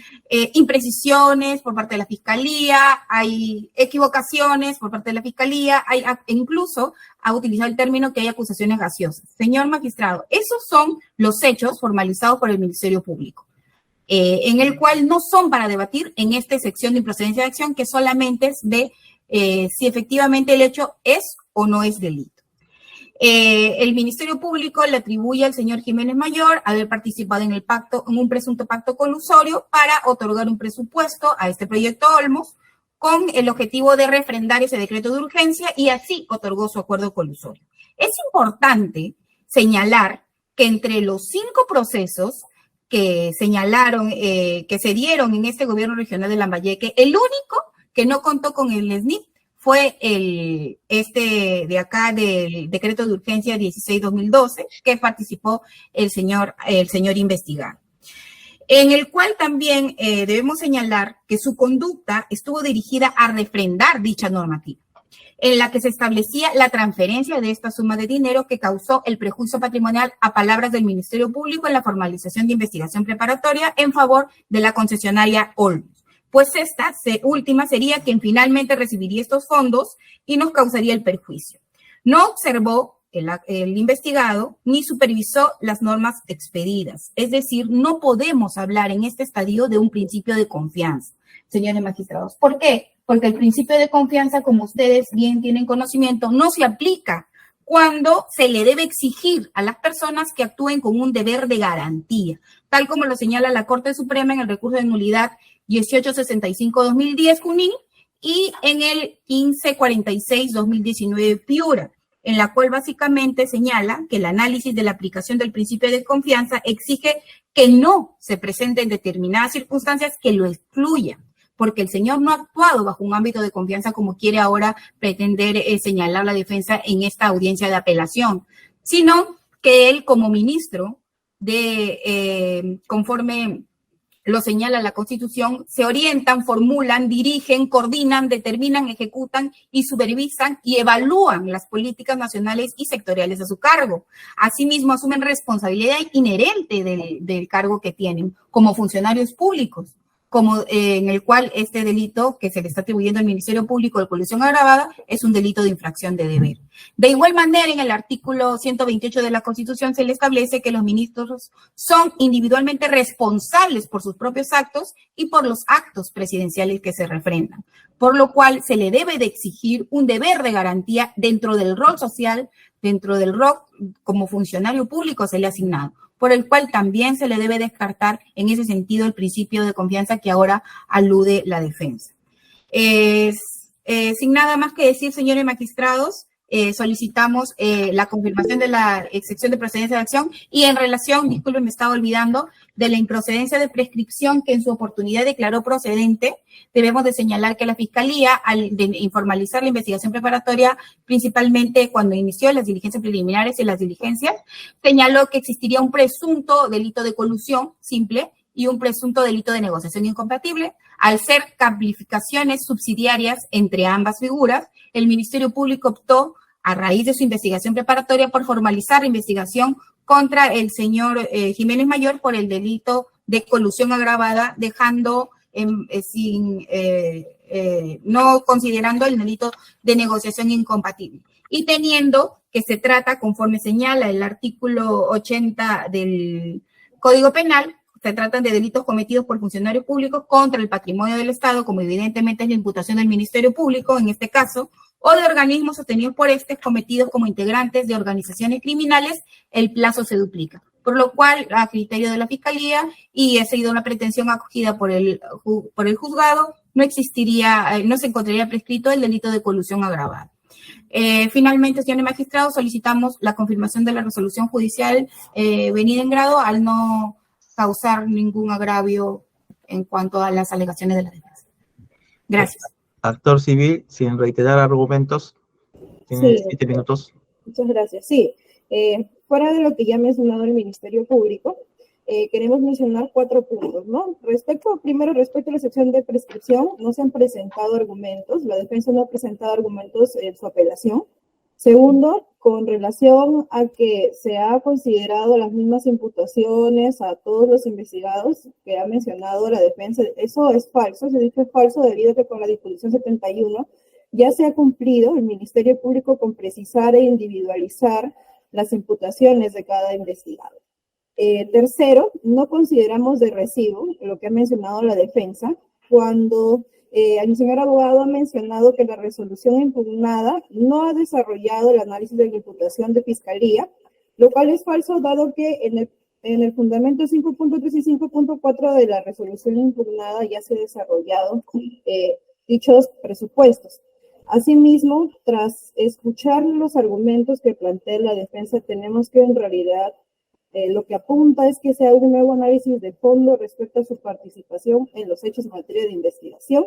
imprecisiones por parte de la Fiscalía, hay equivocaciones por parte de la Fiscalía, incluso ha utilizado el término que hay acusaciones gaseosas. Señor magistrado, esos son los hechos formalizados por el Ministerio Público, en el cual no son para debatir en esta sección de improcedencia de acción, que solamente es de si efectivamente el hecho es o no es delito. El Ministerio Público le atribuye al señor Jiménez Mayor haber participado en un presunto pacto colusorio para otorgar un presupuesto a este proyecto Olmos con el objetivo de refrendar ese decreto de urgencia y así otorgó su acuerdo colusorio. Es importante señalar que entre los 5 procesos que señalaron, que se dieron en este gobierno regional de Lambayeque, el único que no contó con el SNIP fue del decreto de urgencia 16-2012, que participó el señor investigado, en el cual también debemos señalar que su conducta estuvo dirigida a refrendar dicha normativa, en la que se establecía la transferencia de esta suma de dinero que causó el prejuicio patrimonial a palabras del Ministerio Público en la formalización de investigación preparatoria en favor de la concesionaria Olmos. Pues esta última sería quien finalmente recibiría estos fondos y nos causaría el perjuicio. No observó el investigado ni supervisó las normas expedidas. Es decir, no podemos hablar en este estadio de un principio de confianza, señores magistrados. ¿Por qué? Porque el principio de confianza, como ustedes bien tienen conocimiento, no se aplica cuando se le debe exigir a las personas que actúen con un deber de garantía, tal como lo señala la Corte Suprema en el recurso de nulidad 1865-2010 Junín y en el 1546-2019 Piura, en la cual básicamente señala que el análisis de la aplicación del principio de confianza exige que no se presenten determinadas circunstancias que lo excluyan, porque el señor no ha actuado bajo un ámbito de confianza como quiere ahora pretender señalar la defensa en esta audiencia de apelación, sino que él como ministro conforme lo señala la Constitución, se orientan, formulan, dirigen, coordinan, determinan, ejecutan y supervisan y evalúan las políticas nacionales y sectoriales a su cargo. Asimismo, asumen responsabilidad inherente del cargo que tienen como funcionarios públicos, como en el cual este delito que se le está atribuyendo al Ministerio Público de colusión agravada es un delito de infracción de deber. De igual manera, en el artículo 128 de la Constitución se le establece que los ministros son individualmente responsables por sus propios actos y por los actos presidenciales que se refrendan, por lo cual se le debe de exigir un deber de garantía dentro del rol social, dentro del rol como funcionario público se le ha asignado, por el cual también se le debe descartar en ese sentido el principio de confianza que ahora alude la defensa. Sin nada más que decir, señores magistrados, solicitamos la confirmación de la excepción de procedencia de acción y en relación, disculpen, me estaba olvidando, de la improcedencia de prescripción que en su oportunidad declaró procedente, debemos de señalar que la Fiscalía, al informalizar la investigación preparatoria, principalmente cuando inició las diligencias preliminares y las diligencias, señaló que existiría un presunto delito de colusión simple y un presunto delito de negociación incompatible. Al ser calificaciones subsidiarias entre ambas figuras, el Ministerio Público optó, a raíz de su investigación preparatoria, por formalizar la investigación contra el señor Jiménez Mayor por el delito de colusión agravada, dejando no considerando el delito de negociación incompatible. Y teniendo que se trata, conforme señala el artículo 80 del Código Penal, se tratan de delitos cometidos por funcionarios públicos contra el patrimonio del Estado, como evidentemente es la imputación del Ministerio Público, en este caso, o de organismos sostenidos por estos cometidos como integrantes de organizaciones criminales, el plazo se duplica. Por lo cual, a criterio de la Fiscalía, y ha sido una pretensión acogida por el juzgado, no se encontraría prescrito el delito de colusión agravada. Finalmente, señores magistrados, solicitamos la confirmación de la resolución judicial venida en grado al no causar ningún agravio en cuanto a las alegaciones de la defensa. Gracias. Actor civil, sin reiterar argumentos, tiene Sí, 7 minutos. muchas gracias. Sí, fuera de lo que ya ha mencionado el Ministerio Público, queremos mencionar 4 puntos, ¿no? Respecto a la sección de prescripción, no se han presentado argumentos, la defensa no ha presentado argumentos en su apelación. Segundo, con relación a que se ha considerado las mismas imputaciones a todos los investigados que ha mencionado la defensa, eso es falso, se dice falso debido a que con la disposición 71 ya se ha cumplido el Ministerio Público con precisar e individualizar las imputaciones de cada investigado. Tercero, no consideramos de recibo lo que ha mencionado la defensa cuando el señor abogado ha mencionado que la resolución impugnada no ha desarrollado el análisis de la imputación de fiscalía, lo cual es falso dado que en el fundamento 5.3 y 5.4 de la resolución impugnada ya se han desarrollado dichos presupuestos. Asimismo, tras escuchar los argumentos que plantea la defensa, tenemos que en realidad lo que apunta es que se haga un nuevo análisis de fondo respecto a su participación en los hechos en materia de investigación,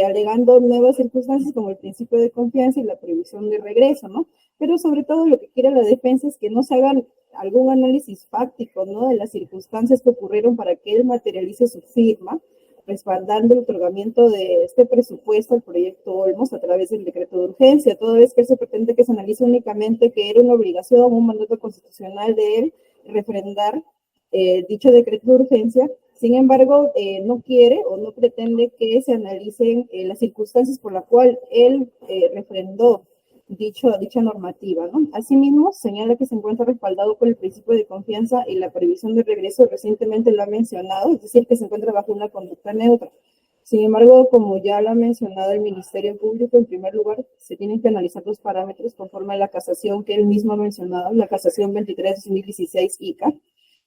alegando nuevas circunstancias como el principio de confianza y la prohibición de regreso, ¿no? Pero sobre todo lo que quiere la defensa es que no se haga algún análisis fáctico, ¿no? De las circunstancias que ocurrieron para que él materialice su firma, respaldando el otorgamiento de este presupuesto al proyecto Olmos a través del decreto de urgencia, toda vez que se pretende que se analice únicamente que era una obligación, un mandato constitucional de él refrendar dicho decreto de urgencia. Sin embargo, no quiere o no pretende que se analicen las circunstancias por las cuales él refrendó dicha normativa, ¿no? Asimismo, señala que se encuentra respaldado por el principio de confianza y la prohibición de regreso, recientemente lo ha mencionado, es decir, que se encuentra bajo una conducta neutra. Sin embargo, como ya lo ha mencionado el Ministerio Público, en primer lugar, se tienen que analizar los parámetros conforme a la casación que él mismo ha mencionado, la casación 23/2016 ICA.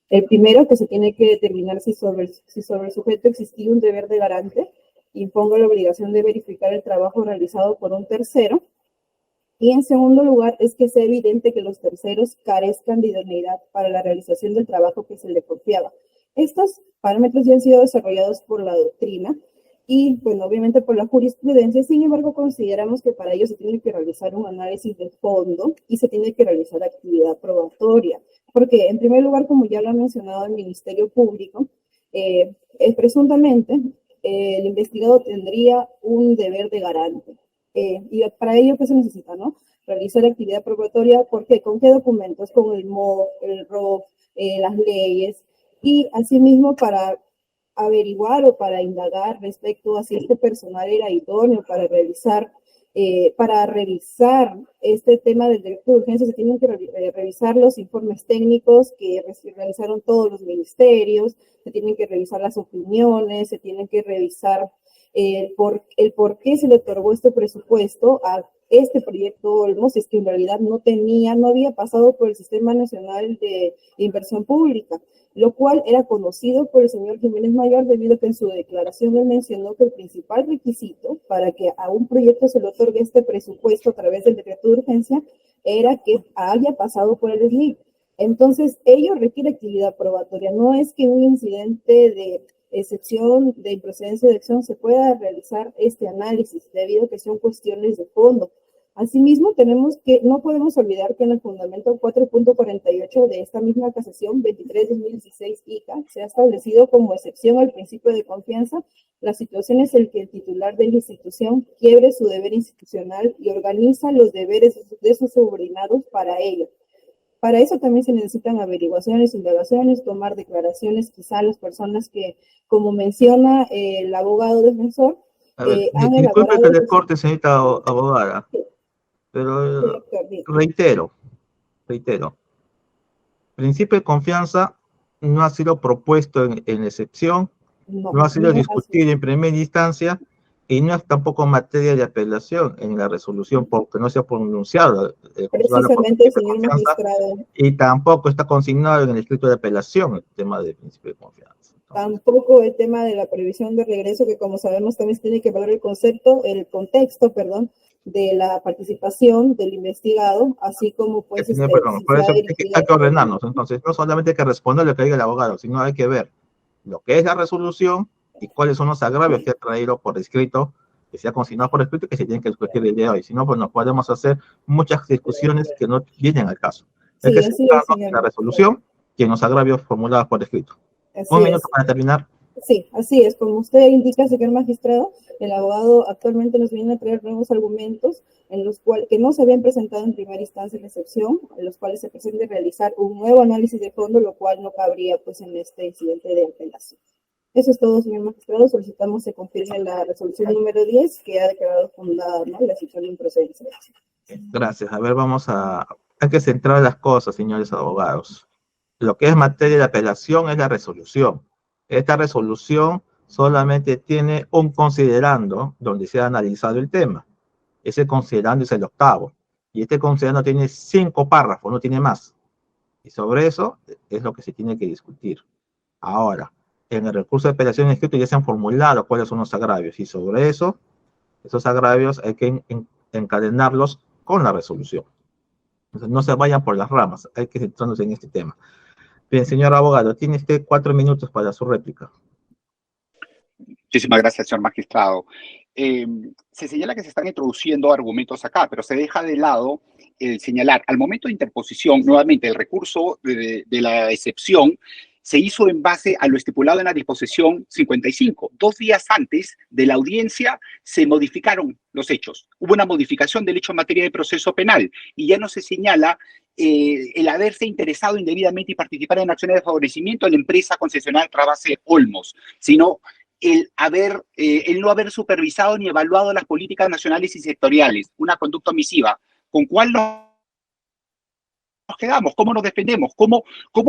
El primero, que se tiene que determinar si sobre el sujeto existía un deber de garante, imponga la obligación de verificar el trabajo realizado por un tercero. Y en segundo lugar, es que sea evidente que los terceros carezcan de idoneidad para la realización del trabajo que se le confiaba. Estos parámetros ya han sido desarrollados por la doctrina y, bueno, obviamente por la jurisprudencia. Sin embargo, consideramos que para ello se tiene que realizar un análisis de fondo y se tiene que realizar actividad probatoria. Porque, en primer lugar, como ya lo ha mencionado el Ministerio Público, presuntamente el investigado tendría un deber de garante. Y para ello, ¿qué se necesita, no? Realizar actividad probatoria, ¿por qué? ¿Con qué documentos? Con el MOB, el ROF, las leyes, y asimismo para averiguar o para indagar respecto a si este personal era idóneo para revisar este tema del decreto de urgencia. Se tienen que revisar los informes técnicos que realizaron todos los ministerios, se tienen que revisar las opiniones, se tienen que revisar el por qué se le otorgó este presupuesto a este proyecto Olmos, es que en realidad no había pasado por el Sistema Nacional de Inversión Pública, lo cual era conocido por el señor Jiménez Mayor, debido a que en su declaración él mencionó que el principal requisito para que a un proyecto se le otorgue este presupuesto a través del decreto de urgencia era que haya pasado por el SNIC. Entonces, ello requiere actividad probatoria. No es que un incidente de excepción de improcedencia de acción se pueda realizar este análisis, debido a que son cuestiones de fondo. Asimismo, no podemos olvidar que en el fundamento 4.48 de esta misma casación 23/2016 ICA se ha establecido como excepción al principio de confianza las situaciones en que el titular de la institución quiebre su deber institucional y organiza los deberes de sus subordinados para ello. Para eso también se necesitan averiguaciones, indagaciones, tomar declaraciones, quizá las personas que, como menciona el abogado defensor, han disculpe elaborado... que le corte, señorita abogada, pero reitero, principio de confianza no ha sido propuesto en excepción, no ha sido discutido en primera instancia, y no es tampoco materia de apelación en la resolución porque no se ha pronunciado Precisamente, señor magistrado. y tampoco está consignado en el escrito de apelación el tema del principio de confianza. Tampoco el tema de la prohibición de regreso, que como sabemos también se tiene que evaluar el contexto, de la participación del investigado, así como pues... por eso hay que ordenarnos, entonces no solamente hay que responder lo que diga el abogado, sino hay que ver lo que es la resolución y cuáles son los agravios que ha traído por escrito, que se ha consignado por escrito y que se tienen que discutir el día de hoy. Si no, pues nos podemos hacer muchas discusiones que no vienen al caso. Hay que centrarnos en la resolución y en los agravios formulados por escrito. Un minuto para terminar. Sí, así es. Como usted indica, señor magistrado, el abogado actualmente nos viene a traer nuevos argumentos en los cuales que no se habían presentado en primera instancia en excepción, en los cuales se pretende realizar un nuevo análisis de fondo, lo cual no cabría pues en este incidente de apelación. Eso es todo, señor magistrado. Solicitamos se confirme la resolución número 10 que ha declarado fundada, ¿no?, la situación de improcedencia. Gracias. A ver, hay que centrar las cosas, señores abogados. Lo que es materia de apelación es la resolución. Esta resolución solamente tiene un considerando donde se ha analizado el tema. Ese considerando es el 8º. Y este considerando tiene 5 párrafos, no tiene más. Y sobre eso es lo que se tiene que discutir. Ahora, en el recurso de apelación escrito ya se han formulado cuáles son los agravios. Y sobre eso, esos agravios hay que encadenarlos con la resolución. Entonces, no se vayan por las ramas. Hay que centrarnos en este tema. Bien, señor abogado, tiene usted 4 minutos para su réplica. Muchísimas gracias, señor magistrado. Se señala que se están introduciendo argumentos acá, pero se deja de lado el señalar, al momento de interposición, nuevamente, el recurso de la excepción se hizo en base a lo estipulado en la disposición 55. 2 días antes de la audiencia se modificaron los hechos. Hubo una modificación del hecho en materia de proceso penal y ya no se señala el haberse interesado indebidamente y participar en acciones de favorecimiento a la empresa concesionaria Trasvase Olmos, sino el no haber supervisado ni evaluado las políticas nacionales y sectoriales, una conducta omisiva. ¿Con cuál nos quedamos? ¿Cómo nos defendemos? ¿Cómo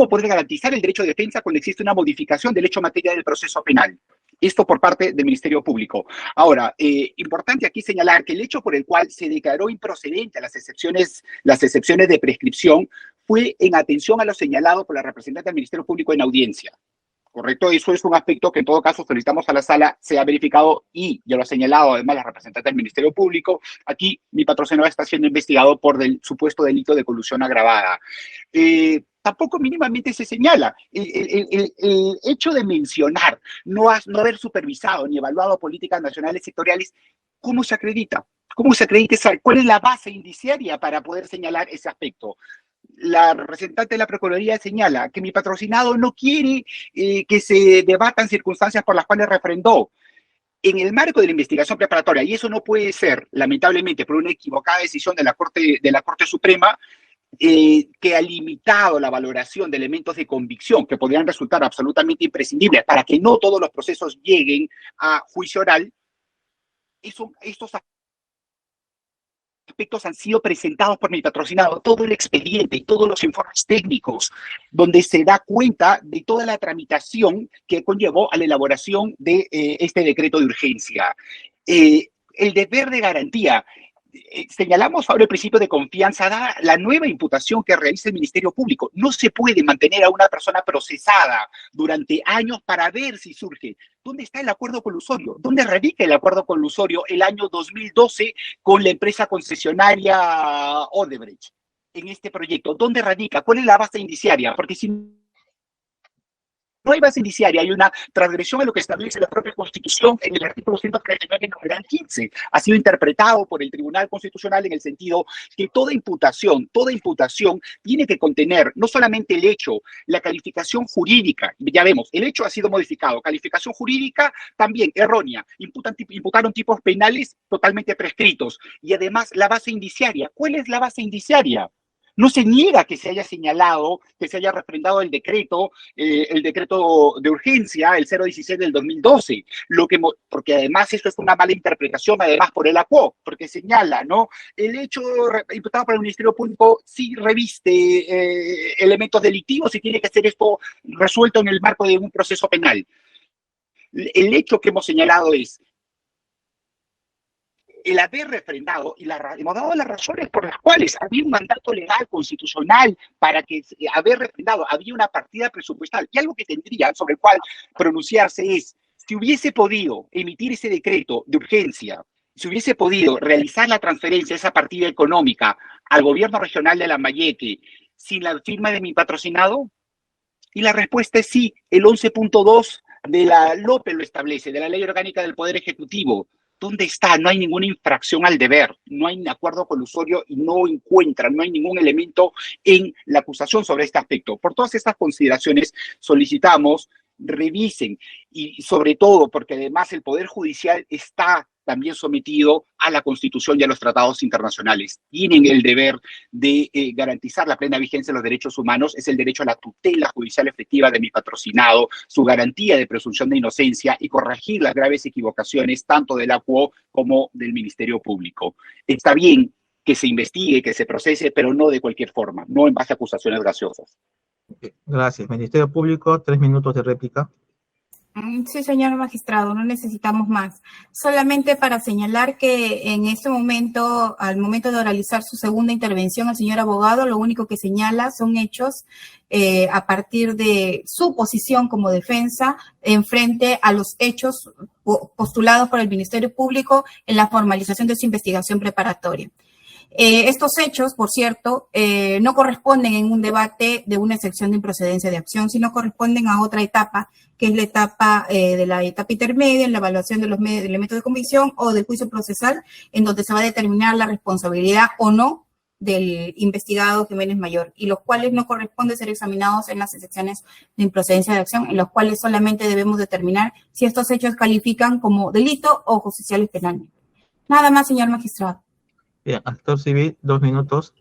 poder garantizar el derecho de defensa cuando existe una modificación del hecho en materia del proceso penal? Esto por parte del Ministerio Público. Ahora, importante aquí señalar que el hecho por el cual se declaró improcedente las excepciones de prescripción fue en atención a lo señalado por la representante del Ministerio Público en audiencia. ¿Correcto? Eso es un aspecto que en todo caso solicitamos a la sala sea verificado y ya lo ha señalado además la representante del Ministerio Público. Aquí mi patrocinador está siendo investigado por el supuesto delito de colusión agravada. Tampoco mínimamente se señala el hecho de mencionar no haber supervisado ni evaluado políticas nacionales sectoriales. ¿Cómo se acredita? ¿Cómo se acredita cuál es la base indiciaria para poder señalar ese aspecto? La representante de la Procuraduría señala que mi patrocinado no quiere que se debatan circunstancias por las cuales refrendó. En el marco de la investigación preparatoria, y eso no puede ser, lamentablemente, por una equivocada decisión de la Corte Suprema, que ha limitado la valoración de elementos de convicción que podrían resultar absolutamente imprescindibles para que no todos los procesos lleguen a juicio oral, estos aspectos han sido presentados por mi patrocinado, todo el expediente y todos los informes técnicos, donde se da cuenta de toda la tramitación que conllevó a la elaboración de este decreto de urgencia. El deber de garantía. Señalamos ahora el principio de confianza, da la nueva imputación que realiza el Ministerio Público. No se puede mantener a una persona procesada durante años para ver si surge. ¿Dónde está el acuerdo colusorio? ¿Dónde radica el acuerdo colusorio el año 2012 con la empresa concesionaria Odebrecht en este proyecto? ¿Dónde radica? ¿Cuál es la base indiciaria? Porque si no hay base indiciaria, hay una transgresión a lo que establece la propia Constitución en el artículo 139, numeral 15. Ha sido interpretado por el Tribunal Constitucional en el sentido que toda imputación tiene que contener no solamente el hecho, la calificación jurídica. Ya vemos, el hecho ha sido modificado. Calificación jurídica también errónea. Imputaron tipos penales totalmente prescritos. Y además la base indiciaria. ¿Cuál es la base indiciaria? No se niega que se haya señalado, que se haya refrendado el decreto de urgencia, el 016 del 2012, porque además esto es una mala interpretación, además por el ACUO, porque señala, ¿no? El hecho imputado por el Ministerio Público sí reviste elementos delictivos y tiene que ser esto resuelto en el marco de un proceso penal. El hecho que hemos señalado es el haber refrendado y hemos dado las razones por las cuales había un mandato legal, constitucional, para que haber refrendado, había una partida presupuestal. Y algo que tendría sobre el cual pronunciarse es, si hubiese podido emitir ese decreto de urgencia, si hubiese podido realizar la transferencia de esa partida económica al gobierno regional de Lambayeque sin la firma de mi patrocinado, y la respuesta es sí, el 11.2 de la LOPE lo establece, de la Ley Orgánica del Poder Ejecutivo. ¿Dónde está? No hay ninguna infracción al deber, no hay acuerdo colusorio y no hay ningún elemento en la acusación sobre este aspecto. Por todas estas consideraciones solicitamos revisen y sobre todo porque además el Poder Judicial está también sometido a la Constitución y a los tratados internacionales. Tienen el deber de garantizar la plena vigencia de los derechos humanos, es el derecho a la tutela judicial efectiva de mi patrocinado, su garantía de presunción de inocencia y corregir las graves equivocaciones tanto del ACUO como del Ministerio Público. Está bien que se investigue, que se procese, pero no de cualquier forma, no en base a acusaciones graciosas. Gracias. Ministerio Público, 3 minutos de réplica. Sí, señor magistrado, no necesitamos más. Solamente para señalar que en este momento, al momento de realizar su segunda intervención, el señor abogado lo único que señala son hechos a partir de su posición como defensa en frente a los hechos postulados por el Ministerio Público en la formalización de su investigación preparatoria. Estos hechos, por cierto, no corresponden en un debate de una excepción de improcedencia de acción, sino corresponden a otra etapa, que es la etapa de la etapa intermedia, en la evaluación de los elementos de convicción o del juicio procesal, en donde se va a determinar la responsabilidad o no del investigado Jiménez Mayor, y los cuales no corresponde ser examinados en las excepciones de improcedencia de acción, en los cuales solamente debemos determinar si estos hechos califican como delito o justiciables penalmente. Nada más, señor magistrado. Bien, actor civil, 2 minutos.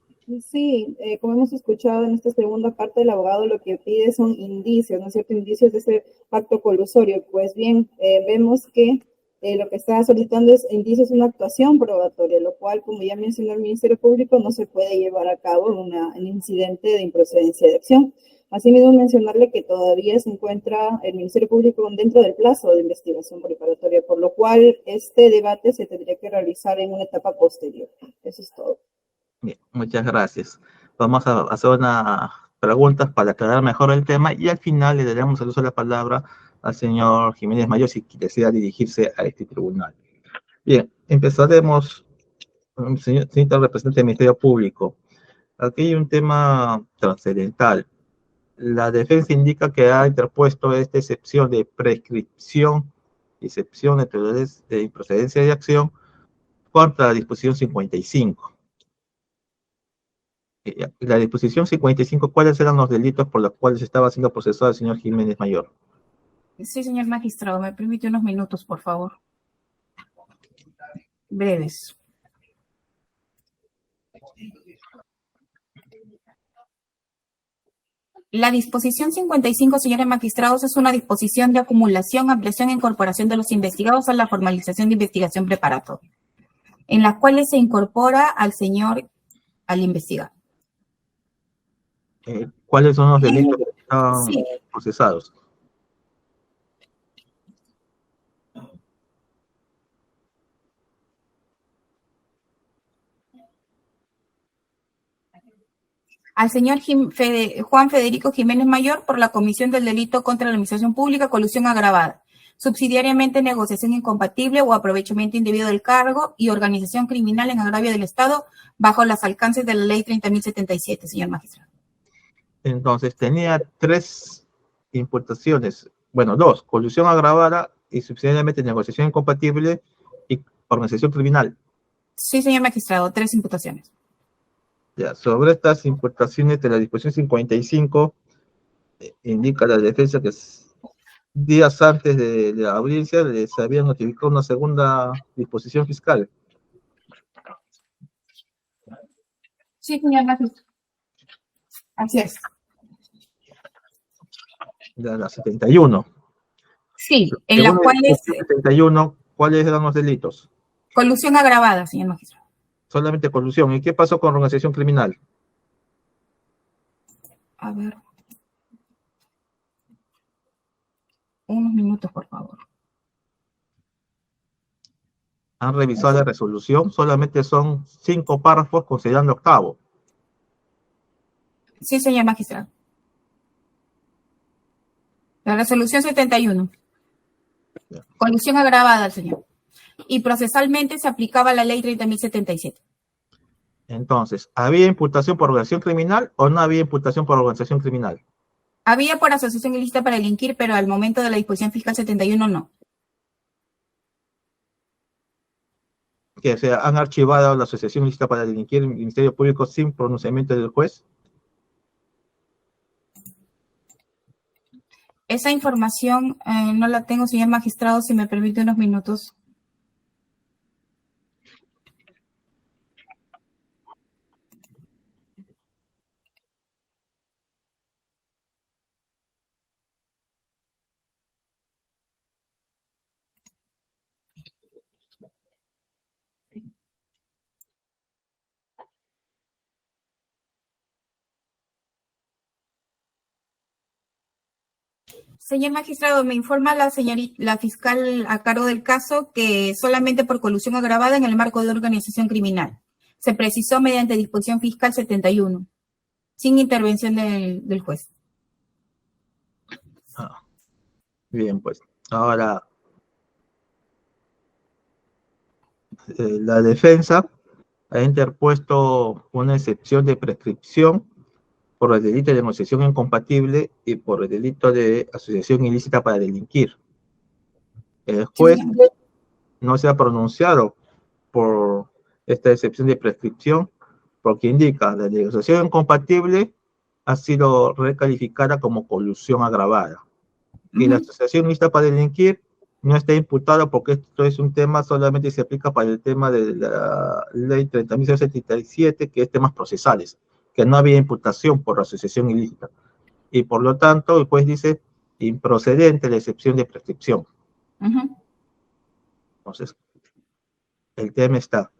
Sí, como hemos escuchado en esta segunda parte, el abogado lo que pide son indicios, ¿no es cierto? Indicios de ese pacto colusorio. Pues bien, vemos que lo que está solicitando es indicios de una actuación probatoria, lo cual, como ya mencionó el Ministerio Público, no se puede llevar a cabo un incidente de improcedencia de acción. Asimismo, mencionarle que todavía se encuentra el Ministerio Público dentro del plazo de investigación preparatoria, por lo cual este debate se tendría que realizar en una etapa posterior. Eso es todo. Bien, muchas gracias. Vamos a hacer unas preguntas para aclarar mejor el tema y al final le daremos el uso de la palabra al señor Jiménez Mayor si desea dirigirse a este tribunal. Bien, empezaremos, señor representante del Ministerio Público. Aquí hay un tema trascendental. La defensa indica que ha interpuesto esta excepción de prescripción, excepción de improcedencia de acción contra la disposición 55. La disposición 55, ¿cuáles eran los delitos por los cuales estaba siendo procesado el señor Jiménez Mayor? Sí, señor magistrado, me permite unos minutos, por favor. Breves. La disposición 55, señores magistrados, es una disposición de acumulación, ampliación e incorporación de los investigados a la formalización de investigación preparatoria, en las cuales se incorpora al investigado. ¿Cuáles son los delitos que estaban procesados? Al señor Juan Federico Jiménez Mayor por la comisión del delito contra la administración pública, colusión agravada, subsidiariamente negociación incompatible o aprovechamiento indebido del cargo y organización criminal en agravio del Estado bajo los alcances de la ley 30.077, señor magistrado. Entonces, tenía 3 imputaciones, bueno, 2, colusión agravada y subsidiariamente negociación incompatible y organización criminal. Sí, señor magistrado, 3 imputaciones. Ya, sobre estas imputaciones de la disposición 55, indica la defensa que días antes de la audiencia les habían notificado una segunda disposición fiscal. Sí, señor magistrado. Así es. La 71. Sí, en las cuales... 71, ¿cuáles eran los delitos? Colusión agravada, señor magistrado. Solamente colusión. ¿Y qué pasó con organización criminal? A ver. Unos minutos, por favor. han revisado la resolución, solamente son 5 párrafos considerando octavo. Sí, señor magistrado. La resolución 71. Colusión agravada, señor. Y procesalmente se aplicaba la ley 30.077. Entonces, ¿había imputación por organización criminal o no había imputación por organización criminal? Había por asociación ilícita para delinquir, pero al momento de la disposición fiscal 71 no. Que se han archivado la asociación ilícita para delinquir el Ministerio Público sin pronunciamiento del juez. Esa información no la tengo, señor magistrado, si me permite unos minutos. Señor magistrado, me informa la fiscal a cargo del caso que solamente por colusión agravada en el marco de organización criminal. Se precisó mediante disposición fiscal 71, sin intervención del juez. Bien, pues, ahora la defensa ha interpuesto una excepción de prescripción por el delito de negociación incompatible y por el delito de asociación ilícita para delinquir. El juez no se ha pronunciado por esta excepción de prescripción porque indica la negociación incompatible ha sido recalificada como colusión agravada. Y la asociación ilícita para delinquir no está imputada porque esto es un tema, solamente se aplica para el tema de la ley 30.077, que es temas procesales, que no había imputación por asociación ilícita. Y por lo tanto, el juez dice improcedente la excepción de prescripción. Entonces, el tema está,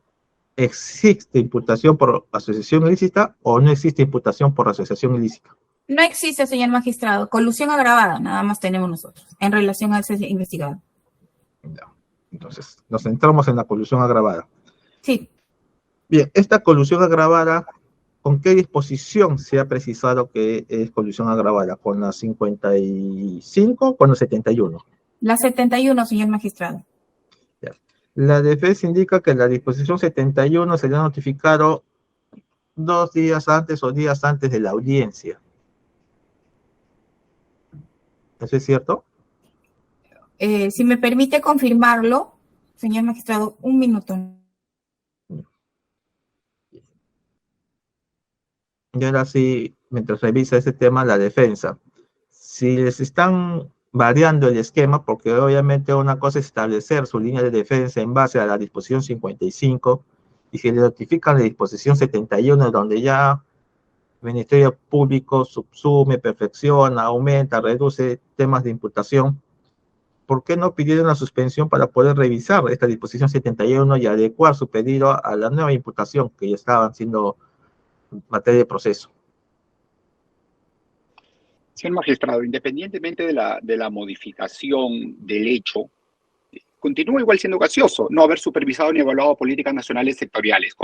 ¿existe imputación por asociación ilícita o no existe imputación por asociación ilícita? No existe, señor magistrado. Colusión agravada, nada más tenemos nosotros, en relación a ese investigado. No. Entonces, nos centramos en la colusión agravada. Sí. Bien, esta colusión agravada, ¿con qué disposición se ha precisado que es colusión agravada? ¿Con la 55 o con la 71? La 71, señor magistrado. Ya. La defensa indica que la disposición 71 se le ha notificado 2 días antes o días antes de la audiencia. ¿Eso es cierto? Si me permite confirmarlo, señor magistrado, un minuto. Y ahora sí, mientras revisa ese tema, la defensa. Si les están variando el esquema, porque obviamente una cosa es establecer su línea de defensa en base a la disposición 55, y si le notifican la disposición 71, donde ya el Ministerio Público subsume, perfecciona, aumenta, reduce temas de imputación, ¿por qué no pidieron la suspensión para poder revisar esta disposición 71 y adecuar su pedido a la nueva imputación que ya estaban siendo materia de proceso? Señor magistrado, independientemente de la modificación del hecho, continúa igual siendo gaseoso no haber supervisado ni evaluado políticas nacionales sectoriales.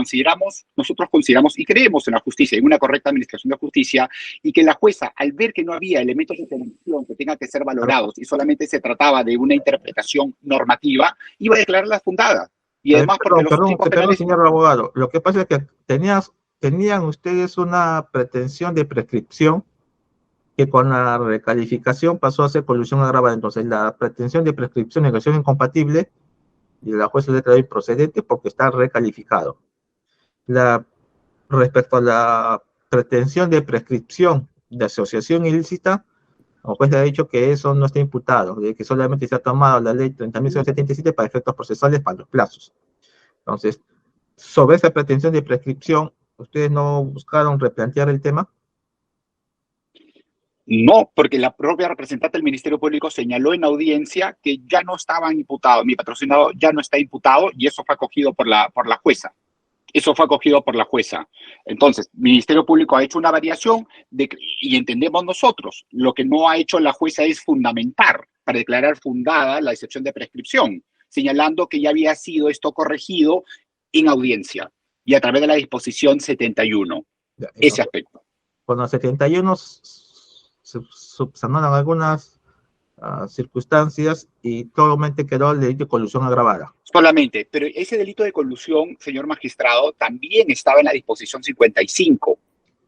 Nosotros consideramos y creemos en la justicia, en una correcta administración de justicia, y que la jueza, al ver que no había elementos de corrupción que tengan que ser valorados y solamente se trataba de una interpretación normativa, iba a declararla fundada. Y además, perdón, señor abogado, lo que pasa es que tenían ustedes una pretensión de prescripción que con la recalificación pasó a ser colusión agravada. Entonces, la pretensión de prescripción de negociación incompatible, y la jueza le trae improcedente porque está recalificado. Respecto a la pretensión de prescripción de asociación ilícita, el juez le ha dicho que eso no está imputado, de que solamente se ha tomado la ley 30.077 para efectos procesales para los plazos. Entonces, sobre esa pretensión de prescripción, ¿ustedes no buscaron replantear el tema? No, porque la propia representante del Ministerio Público señaló en audiencia que ya no estaban imputados, mi patrocinado ya no está imputado, y eso fue acogido por la jueza. Eso fue acogido por la jueza. Entonces, el Ministerio Público ha hecho una variación y entendemos nosotros, lo que no ha hecho la jueza es fundamentar para declarar fundada la excepción de prescripción, señalando que ya había sido esto corregido en audiencia y a través de la disposición 71. Ya, Ese aspecto. Con los 71 se subsanaron algunas circunstancias y solamente quedó el delito de colusión agravada. Solamente, pero ese delito de colusión, señor magistrado, también estaba en la disposición 55.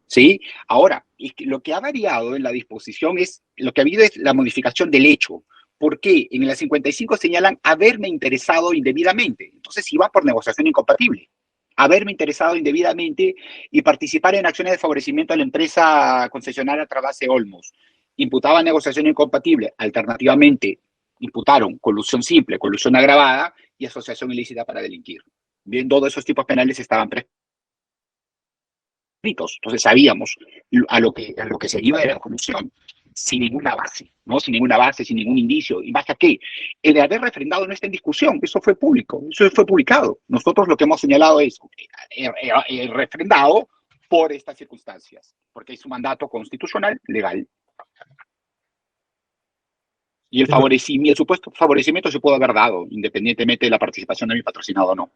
¿Sí? Ahora, lo que ha variado en la disposición lo que ha habido es la modificación del hecho. ¿Por qué? En la 55 señalan haberme interesado indebidamente. Entonces iba por negociación incompatible. Haberme interesado indebidamente y participar en acciones de favorecimiento a la empresa concesionaria Trasvase Olmos. Imputaba negociación incompatible. Alternativamente, imputaron colusión simple, colusión agravada y asociación ilícita para delinquir. Bien, todos esos tipos penales estaban prescritos. Entonces sabíamos a lo que se iba de la colusión sin ninguna base, ¿no? Sin ninguna base, sin ningún indicio. ¿Y basta qué? El de haber refrendado no está en discusión, eso fue público, eso fue publicado. Nosotros lo que hemos señalado es refrendado por estas circunstancias, porque es un mandato constitucional legal. Y el supuesto favorecimiento se pudo haber dado, independientemente de la participación de mi patrocinado o no.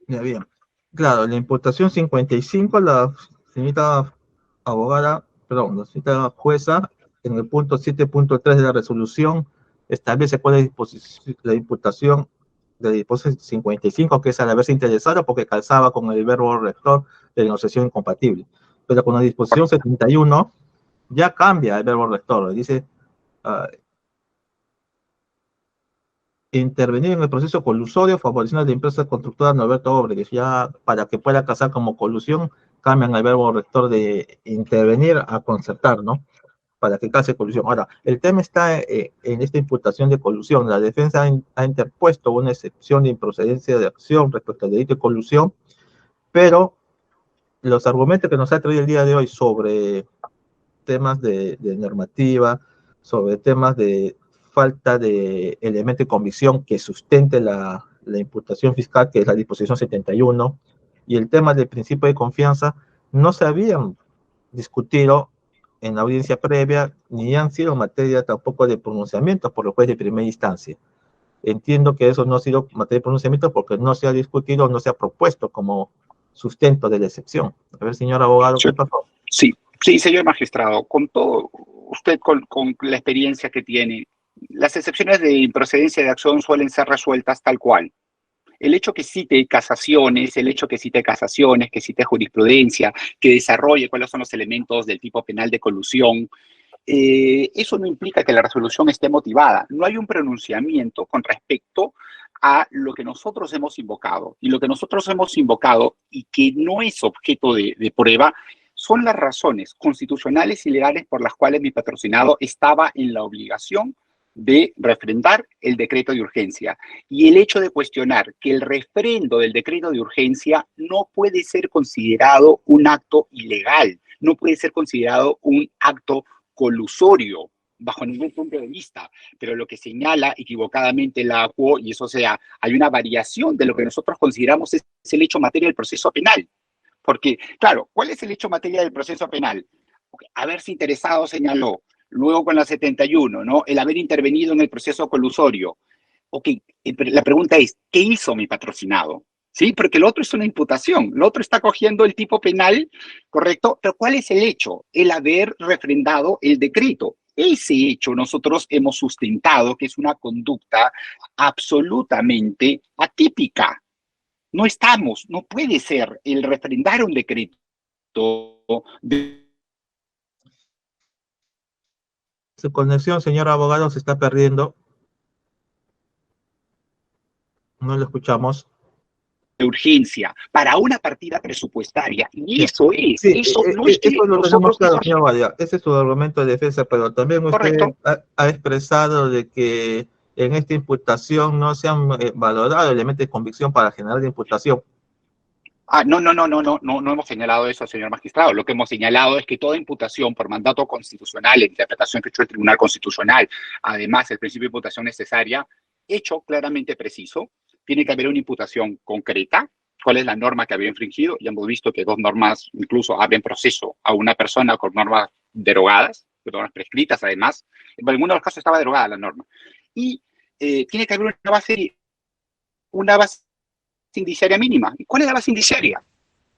Ya bien. Claro, la imputación 55, la señorita abogada, perdón, la señorita jueza, en el punto 7.3 de la resolución, establece cuál es la imputación de la disposición 55, que es al haberse interesado porque calzaba con el verbo rector de negociación incompatible. Pero con la disposición 71 ya cambia el verbo rector, dice intervenir en el proceso colusorio favoreciendo a la empresa constructora Norberto Obregón. Ya para que pueda casar como colusión, cambian el verbo rector de intervenir a concertar, ¿no? Para que case colusión. Ahora, el tema está en esta imputación de colusión. La defensa ha interpuesto una excepción de improcedencia de acción respecto al delito de colusión, pero los argumentos que nos ha traído el día de hoy sobre temas de normativa, sobre temas de falta de elemento de convicción que sustente la imputación fiscal, que es la disposición 71, y el tema del principio de confianza, no se habían discutido en la audiencia previa, ni han sido materia tampoco de pronunciamiento por el juez de primera instancia. Entiendo que eso no ha sido materia de pronunciamiento porque no se ha discutido, no se ha propuesto como sustento de la excepción. A ver, señor abogado, ¿qué pasó? Sí, señor magistrado, con todo, usted con la experiencia que tiene, las excepciones de improcedencia de acción suelen ser resueltas tal cual. El hecho que cite casaciones, que cite jurisprudencia, que desarrolle cuáles son los elementos del tipo penal de colusión, eso no implica que la resolución esté motivada. No hay un pronunciamiento con respecto a lo que nosotros hemos invocado. Y lo que nosotros hemos invocado y que no es objeto de prueba son las razones constitucionales y legales por las cuales mi patrocinado estaba en la obligación de refrendar el decreto de urgencia. Y el hecho de cuestionar que el refrendo del decreto de urgencia no puede ser considerado un acto ilegal, no puede ser considerado un acto colusorio bajo ningún punto de vista, pero lo que señala equivocadamente la ACUO, y eso sea, hay una variación de lo que nosotros consideramos es el hecho materia del proceso penal. Porque, claro, ¿cuál es el hecho materia del proceso penal? Haberse interesado, señaló. Luego con la 71, ¿no? El haber intervenido en el proceso colusorio. Ok, la pregunta es, ¿qué hizo mi patrocinado? ¿Sí? Porque lo otro es una imputación. Lo otro está cogiendo el tipo penal, ¿correcto? Pero ¿cuál es el hecho? El haber refrendado el decreto. Ese hecho nosotros hemos sustentado que es una conducta absolutamente atípica. No puede ser el refrendar un decreto Su conexión, señor abogado, se está perdiendo. No lo escuchamos. De urgencia para una partida presupuestaria. Y eso es. Sí, eso no es que eso lo tenemos nosotros... claro, señor Badia. Ese es su argumento de defensa, pero también usted ha expresado de que en esta imputación no se han valorado elementos de convicción para generar la imputación. No hemos señalado eso, señor magistrado. Lo que hemos señalado es que toda imputación por mandato constitucional, la interpretación que ha hecho el Tribunal Constitucional, además el principio de imputación necesaria, hecho claramente preciso, tiene que haber una imputación concreta, cuál es la norma que había infringido, y hemos visto que dos normas incluso abren proceso a una persona con normas derogadas, perdón, prescritas además, en algunos de los casos estaba derogada la norma. Y tiene que haber una base indiciaria mínima. ¿Y cuál es la base indiciaria?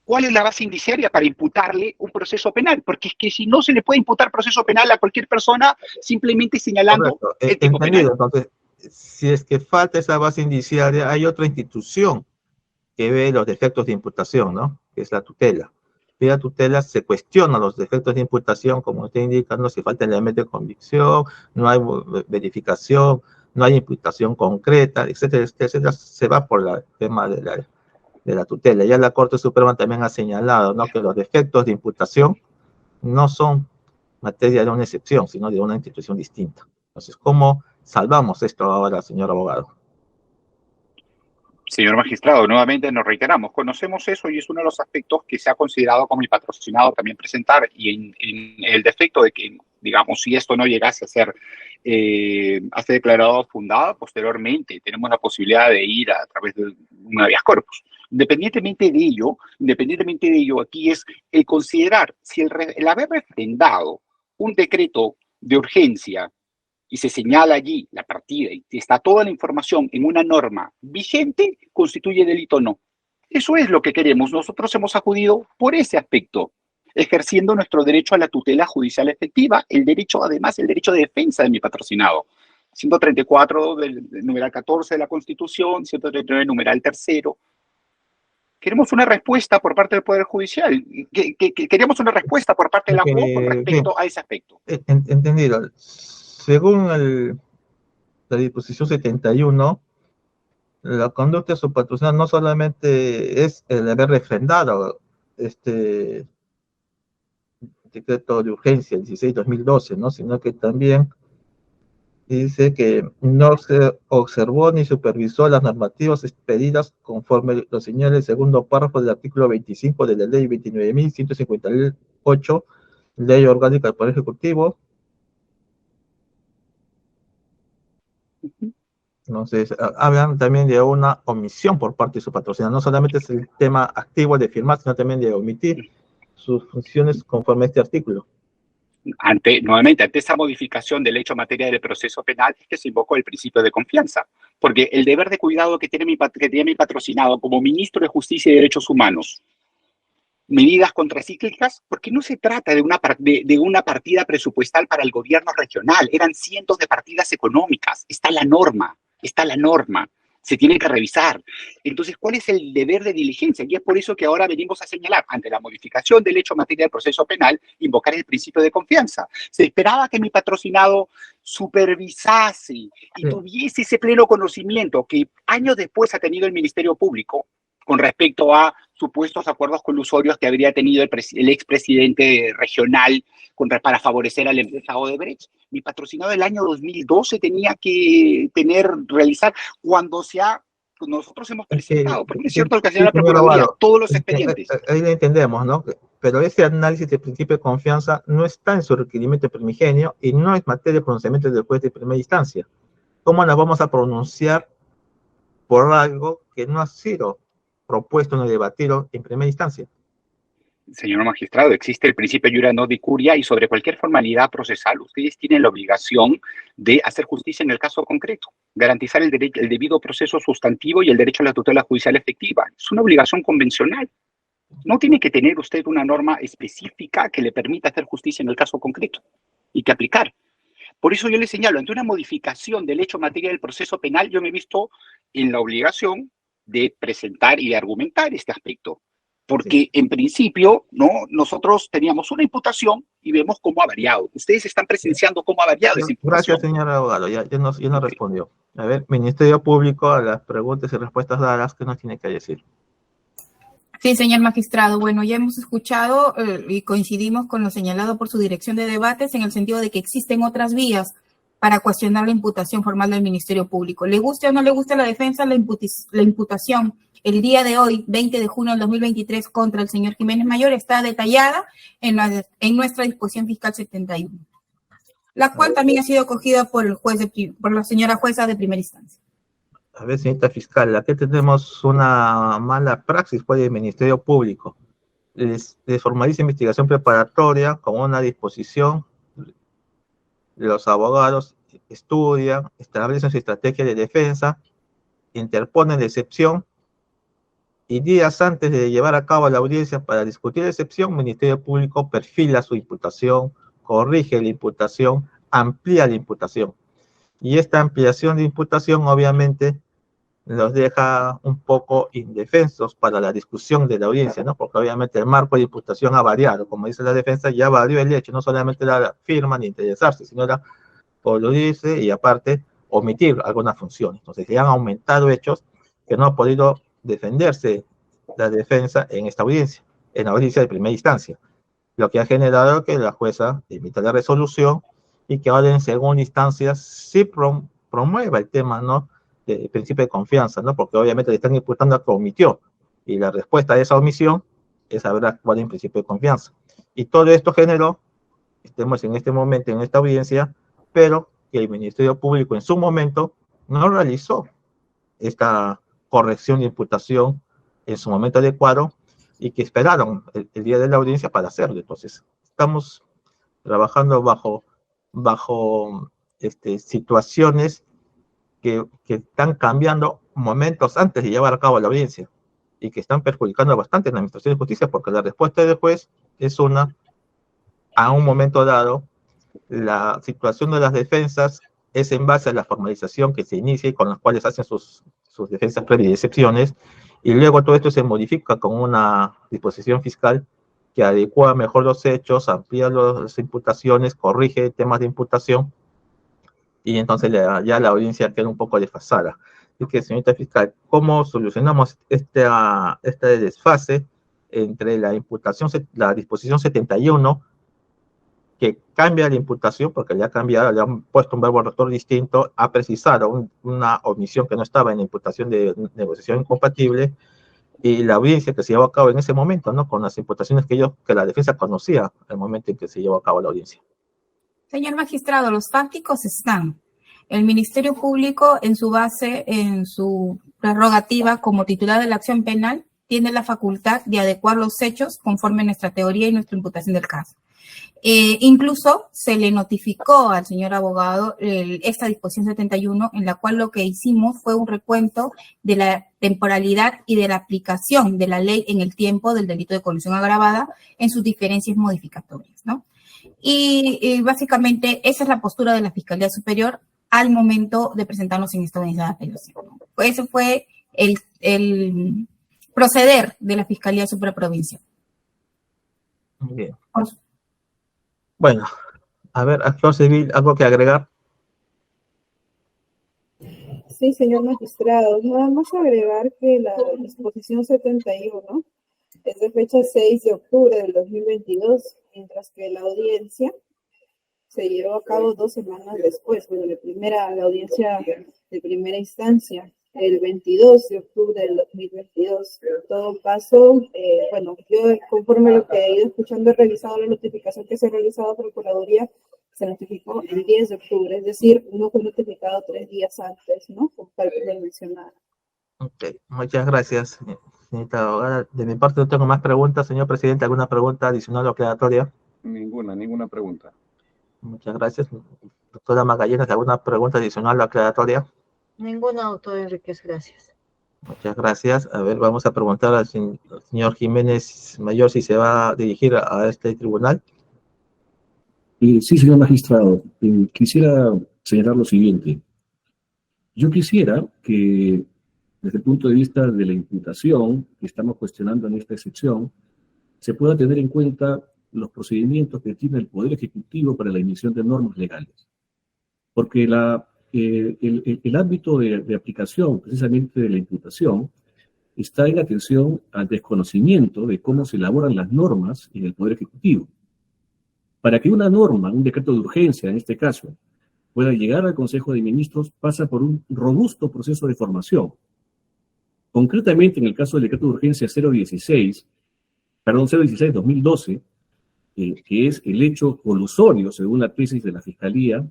¿Cuál es la base indiciaria para imputarle un proceso penal? Porque es que si no se le puede imputar proceso penal a cualquier persona simplemente señalando el tipo penal. Entonces, si es que falta esa base indiciaria, hay otra institución que ve los defectos de imputación, ¿no? Que es la tutela. Y la tutela se cuestiona los defectos de imputación, como usted indica, no si falta el elemento de convicción, no hay verificación, no hay imputación concreta, etcétera, etcétera. Se va por el tema de la tutela. Ya la Corte Suprema también ha señalado, ¿no?, que los defectos de imputación no son materia de una excepción, sino de una institución distinta. Entonces, ¿cómo salvamos esto ahora, señor abogado? Señor magistrado, nuevamente nos reiteramos, conocemos eso y es uno de los aspectos que se ha considerado como el patrocinado también presentar, y en el defecto de que, digamos, si esto no llegase a ser declarado fundado, posteriormente tenemos la posibilidad de ir a través de un habeas corpus. Independientemente de ello, aquí es el considerar si el haber refrendado un decreto de urgencia y se señala allí la partida y está toda la información en una norma vigente, constituye delito o no. Eso es lo que queremos. Nosotros hemos acudido por ese aspecto, ejerciendo nuestro derecho a la tutela judicial efectiva, el derecho de defensa de mi patrocinado. 134 del numeral 14 de la Constitución, 139 numeral 3. Queremos una respuesta por parte del Poder Judicial. Queremos una respuesta por parte de la UO con respecto a ese aspecto. Entendido. Según la disposición 71, la conducta de su patrocinado no solamente es el haber refrendado este decreto de urgencia 16-2012, ¿no?, sino que también dice que no se observó ni supervisó las normativas expedidas conforme lo señala el segundo párrafo del artículo 25 de la ley 29.158, ley orgánica del Poder Ejecutivo. Entonces, hablan también de una omisión por parte de su patrocinador. No solamente es el tema activo de firmar, sino también de omitir sus funciones conforme a este artículo. Nuevamente, ante esa modificación del hecho en materia de proceso penal, es que se invocó el principio de confianza. Porque el deber de cuidado que tiene mi patrocinado como ministro de Justicia y Derechos Humanos, medidas contracíclicas, porque no se trata de una partida presupuestal para el gobierno regional, eran cientos de partidas económicas, está la norma, se tiene que revisar. Entonces, ¿cuál es el deber de diligencia? Y es por eso que ahora venimos a señalar, ante la modificación del hecho en materia del proceso penal, invocar el principio de confianza. Se esperaba que mi patrocinado supervisase y tuviese ese pleno conocimiento que años después ha tenido el Ministerio Público con respecto a supuestos acuerdos colusorios que habría tenido el expresidente regional para favorecer a la empresa Odebrecht. Mi patrocinado del año 2012 tenía que realizar cuando nosotros hemos presentado, porque es cierto que la señora Procuraduría, todos los expedientes. Ahí lo entendemos, ¿no? Pero ese análisis de principio de confianza no está en su requerimiento primigenio y no es materia de pronunciamiento del juez de primera instancia. ¿Cómo nos vamos a pronunciar por algo que no ha sido propuesto ni debatido en primera instancia? Señor magistrado, existe el principio iura nodi curia y sobre cualquier formalidad procesal ustedes tienen la obligación de hacer justicia en el caso concreto, garantizar el debido proceso sustantivo y el derecho a la tutela judicial efectiva. Es una obligación convencional. No tiene que tener usted una norma específica que le permita hacer justicia en el caso concreto y que aplicar. Por eso yo le señalo, ante una modificación del hecho en materia del proceso penal, yo me he visto en la obligación de presentar y de argumentar este aspecto. Porque en principio, ¿no?, nosotros teníamos una imputación y vemos cómo ha variado. Ustedes están presenciando cómo ha variado esa imputación. Gracias, señor abogado. Ya nos respondió. A ver, Ministerio Público, a las preguntas y respuestas dadas, ¿qué nos tiene que decir? Sí, señor magistrado. Bueno, ya hemos escuchado y coincidimos con lo señalado por su dirección de debates en el sentido de que existen otras vías para cuestionar la imputación formal del Ministerio Público. Le guste o no le guste la defensa, la imputación el día de hoy, 20 de junio del 2023, contra el señor Jiménez Mayor está detallada en nuestra disposición fiscal 71, la cual también ha sido acogida por la señora jueza de primera instancia. A ver, señorita fiscal, aquí tenemos una mala praxis por el Ministerio Público. Les formaliza investigación preparatoria con una disposición Los abogados estudian, establecen su estrategia de defensa, interponen la excepción y días antes de llevar a cabo la audiencia para discutir la excepción, el Ministerio Público perfila su imputación, corrige la imputación, amplía la imputación. Y esta ampliación de imputación obviamente los deja un poco indefensos para la discusión de la audiencia, ¿no? Porque obviamente el marco de imputación ha variado, como dice la defensa, ya varió el hecho, no solamente la firma ni interesarse, sino era coludirse y aparte omitir algunas funciones. Entonces ya han aumentado hechos que no ha podido defenderse la defensa en esta audiencia, en la audiencia de primera instancia, lo que ha generado que la jueza emita la resolución y que ahora en segunda instancia sí promueva el tema, ¿no?, del principio de confianza, ¿no?, porque obviamente le están imputando a que omitió, y la respuesta a esa omisión es haber actuado en principio de confianza. Y todo esto generó, estemos en este momento en esta audiencia, pero que el Ministerio Público en su momento no realizó esta corrección de imputación en su momento adecuado y que esperaron el día de la audiencia para hacerlo. Entonces, estamos trabajando bajo situaciones que están cambiando momentos antes de llevar a cabo la audiencia y que están perjudicando bastante en la administración de justicia, porque la respuesta del juez es una, a un momento dado, la situación de las defensas es en base a la formalización que se inicia y con las cuales hacen sus defensas previas y excepciones, y luego todo esto se modifica con una disposición fiscal que adecua mejor los hechos, amplía las imputaciones, corrige temas de imputación, y entonces ya la audiencia queda un poco desfasada. Así que, señorita fiscal, ¿cómo solucionamos este desfase entre la imputación, la disposición 71, que cambia la imputación, porque le ha cambiado, le han puesto un verbo rector distinto, ha precisado una omisión que no estaba en la imputación de negociación incompatible, y la audiencia que se llevó a cabo en ese momento, ¿no?, con las imputaciones que la defensa conocía al momento en que se llevó a cabo la audiencia? Señor magistrado, los fácticos están. El Ministerio Público, en su base, en su prerrogativa como titular de la acción penal, tiene la facultad de adecuar los hechos conforme a nuestra teoría y nuestra imputación del caso. Incluso se le notificó al señor abogado esta disposición 71, en la cual lo que hicimos fue un recuento de la temporalidad y de la aplicación de la ley en el tiempo del delito de colusión agravada en sus diferencias modificatorias, ¿no? Y básicamente esa es la postura de la Fiscalía Superior al momento de presentarnos en esta audiencia de apelación. Ese fue el proceder de la Fiscalía Supraprovincial. Bien. Bueno, a ver, actor civil, ¿algo que agregar? Sí, señor magistrado, nada más agregar que la disposición 71 es de fecha 6 de octubre del 2022, mientras que la audiencia se llevó a cabo 2 semanas después. Bueno, la audiencia de primera instancia, el 22 de octubre del 2022. En todo caso, bueno, yo conforme a lo que he ido escuchando, he revisado la notificación que se ha realizado a Procuraduría, se notificó el 10 de octubre, es decir, no fue notificado 3 días antes, ¿no?, como tal vez mencionado. Ok, muchas gracias, señorita abogada. De mi parte no tengo más preguntas. Señor presidente, ¿alguna pregunta adicional o aclaratoria? Ninguna pregunta. Muchas gracias. Doctora Magallanes, ¿alguna pregunta adicional o aclaratoria? Ninguna, doctor Enríquez, gracias. Muchas gracias. A ver, vamos a preguntar al señor Jiménez Mayor si se va a dirigir a este tribunal. Sí, señor magistrado. Quisiera señalar lo siguiente. Yo quisiera que, desde el punto de vista de la imputación que estamos cuestionando en esta excepción, se pueda tener en cuenta los procedimientos que tiene el Poder Ejecutivo para la emisión de normas legales. Porque el ámbito de aplicación, precisamente de la imputación, está en atención al desconocimiento de cómo se elaboran las normas en el Poder Ejecutivo. Para que una norma, un decreto de urgencia en este caso, pueda llegar al Consejo de Ministros, pasa por un robusto proceso de formación. Concretamente, en el caso del decreto de urgencia 016-2012, que es el hecho colusorio, según la tesis de la Fiscalía,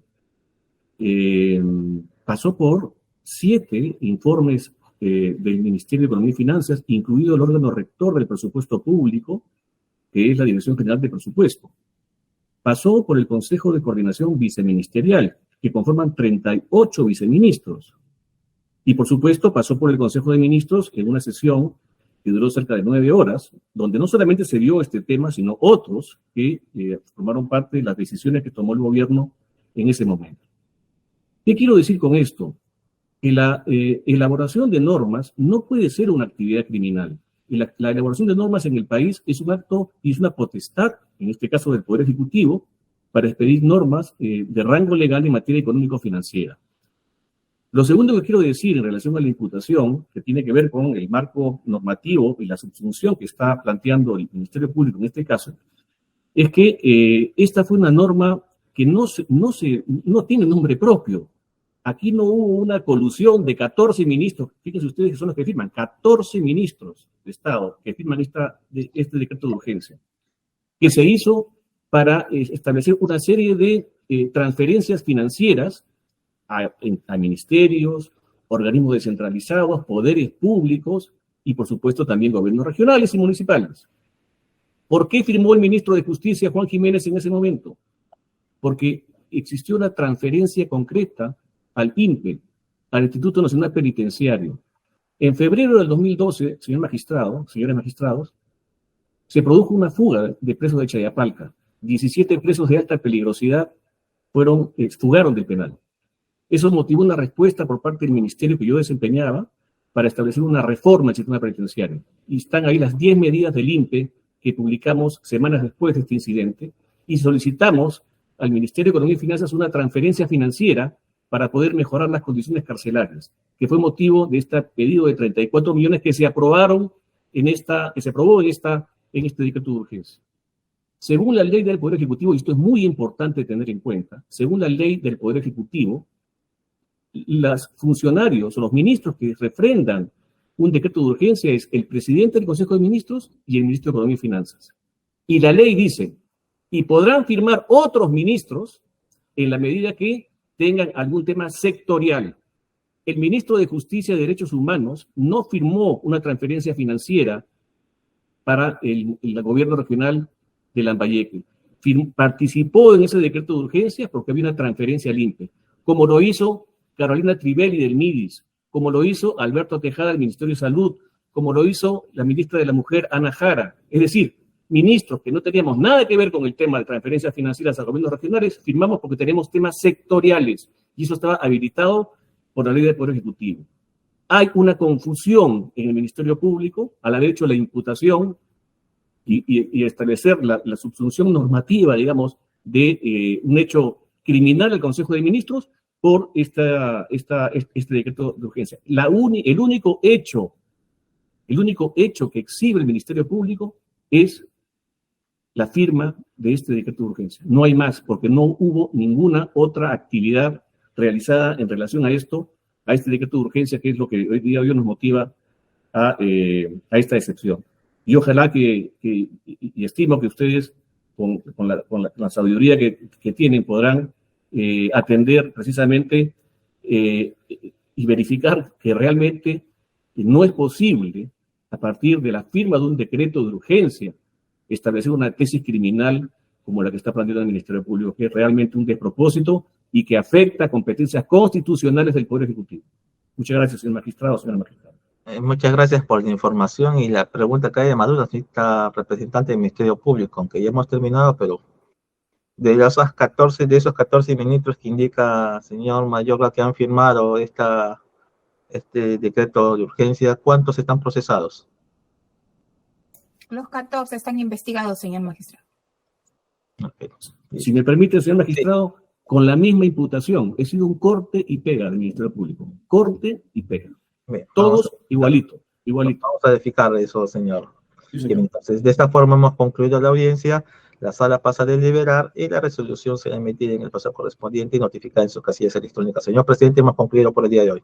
pasó por 7 informes del Ministerio de Economía y Finanzas, incluido el órgano rector del presupuesto público, que es la Dirección General de Presupuesto. pasó por el Consejo de Coordinación Viceministerial, que conforman 38 viceministros. Y por supuesto pasó por el Consejo de Ministros en una sesión que duró cerca de 9 horas, donde no solamente se vio este tema, sino otros que formaron parte de las decisiones que tomó el gobierno en ese momento. ¿Qué quiero decir con esto? Que la elaboración de normas no puede ser una actividad criminal. Y la elaboración de normas en el país es un acto y es una potestad, en este caso del Poder Ejecutivo, para expedir normas de rango legal en materia económico-financiera. Lo segundo que quiero decir en relación a la imputación, que tiene que ver con el marco normativo y la subsunción que está planteando el Ministerio Público en este caso, es que esta fue una norma que no tiene nombre propio. Aquí no hubo una colusión de 14 ministros, fíjense ustedes que son los que firman, 14 ministros de Estado que firman este decreto de urgencia, que se hizo para establecer una serie de transferencias financieras a ministerios, organismos descentralizados, poderes públicos y, por supuesto, también gobiernos regionales y municipales. ¿Por qué firmó el ministro de Justicia, Juan Jiménez, en ese momento? Porque existió una transferencia concreta al INPE, al Instituto Nacional Penitenciario. En febrero del 2012, señores magistrados, se produjo una fuga de presos de Chayapalca. 17 presos de alta peligrosidad fugaron del penal. Eso motivó una respuesta por parte del ministerio que yo desempeñaba para establecer una reforma del sistema penitenciario. Y están ahí las 10 medidas del INPE que publicamos semanas después de este incidente y solicitamos al Ministerio de Economía y Finanzas una transferencia financiera para poder mejorar las condiciones carcelarias, que fue motivo de este pedido de 34 millones que se aprobó en este decreto de urgencia. Según la ley del Poder Ejecutivo, y esto es muy importante tener en cuenta, según la ley del Poder Ejecutivo, los funcionarios o los ministros que refrendan un decreto de urgencia es el presidente del Consejo de Ministros y el ministro de Economía y Finanzas. Y la ley dice, y podrán firmar otros ministros en la medida que tengan algún tema sectorial. El ministro de Justicia y Derechos Humanos no firmó una transferencia financiera para el gobierno regional de Lambayeque. Participó en ese decreto de urgencia porque había una transferencia al INPE, como lo hizo Carolina Trivelli del MIDIS, como lo hizo Alberto Tejada del Ministerio de Salud, como lo hizo la ministra de la Mujer, Ana Jara. Es decir, ministros que no teníamos nada que ver con el tema de transferencias financieras a gobiernos regionales, firmamos porque tenemos temas sectoriales, y eso estaba habilitado por la ley del Poder Ejecutivo. Hay una confusión en el Ministerio Público al haber hecho la imputación y establecer la subsunción normativa, digamos, de un hecho criminal al Consejo de Ministros por este decreto de urgencia. El único hecho que exhibe el Ministerio Público es la firma de este decreto de urgencia. No hay más, porque no hubo ninguna otra actividad realizada en relación a este decreto de urgencia, que es lo que hoy día nos motiva a esta excepción. Y ojalá y estimo que ustedes, con la sabiduría que tienen, podrán atender precisamente y verificar que realmente no es posible, a partir de la firma de un decreto de urgencia, establecer una tesis criminal como la que está planteando el Ministerio Público, que es realmente un despropósito y que afecta competencias constitucionales del Poder Ejecutivo. Muchas gracias, señor magistrado, señora magistrada. Muchas gracias por la información y la pregunta que hay de Maduro, señorita representante del Ministerio Público, aunque ya hemos terminado, pero de esos 14 ministros que indica, señor Mayorga, que han firmado este decreto de urgencia, ¿cuántos están procesados? Los 14 están investigados, señor magistrado. Okay. Si me permite, señor magistrado, con la misma imputación, he sido un corte y pega del Ministerio Público. Corte y pega. Bien, todos igualito. Vamos a verificar eso, señor. Sí, señor. Entonces, de esta forma hemos concluido la audiencia, la sala pasa a deliberar y la resolución será emitida en el plazo correspondiente y notificada en sus casillas electrónicas. Señor presidente, hemos concluido por el día de hoy.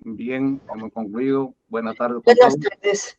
Bien, hemos concluido. Buenas tardes. Buenas tardes.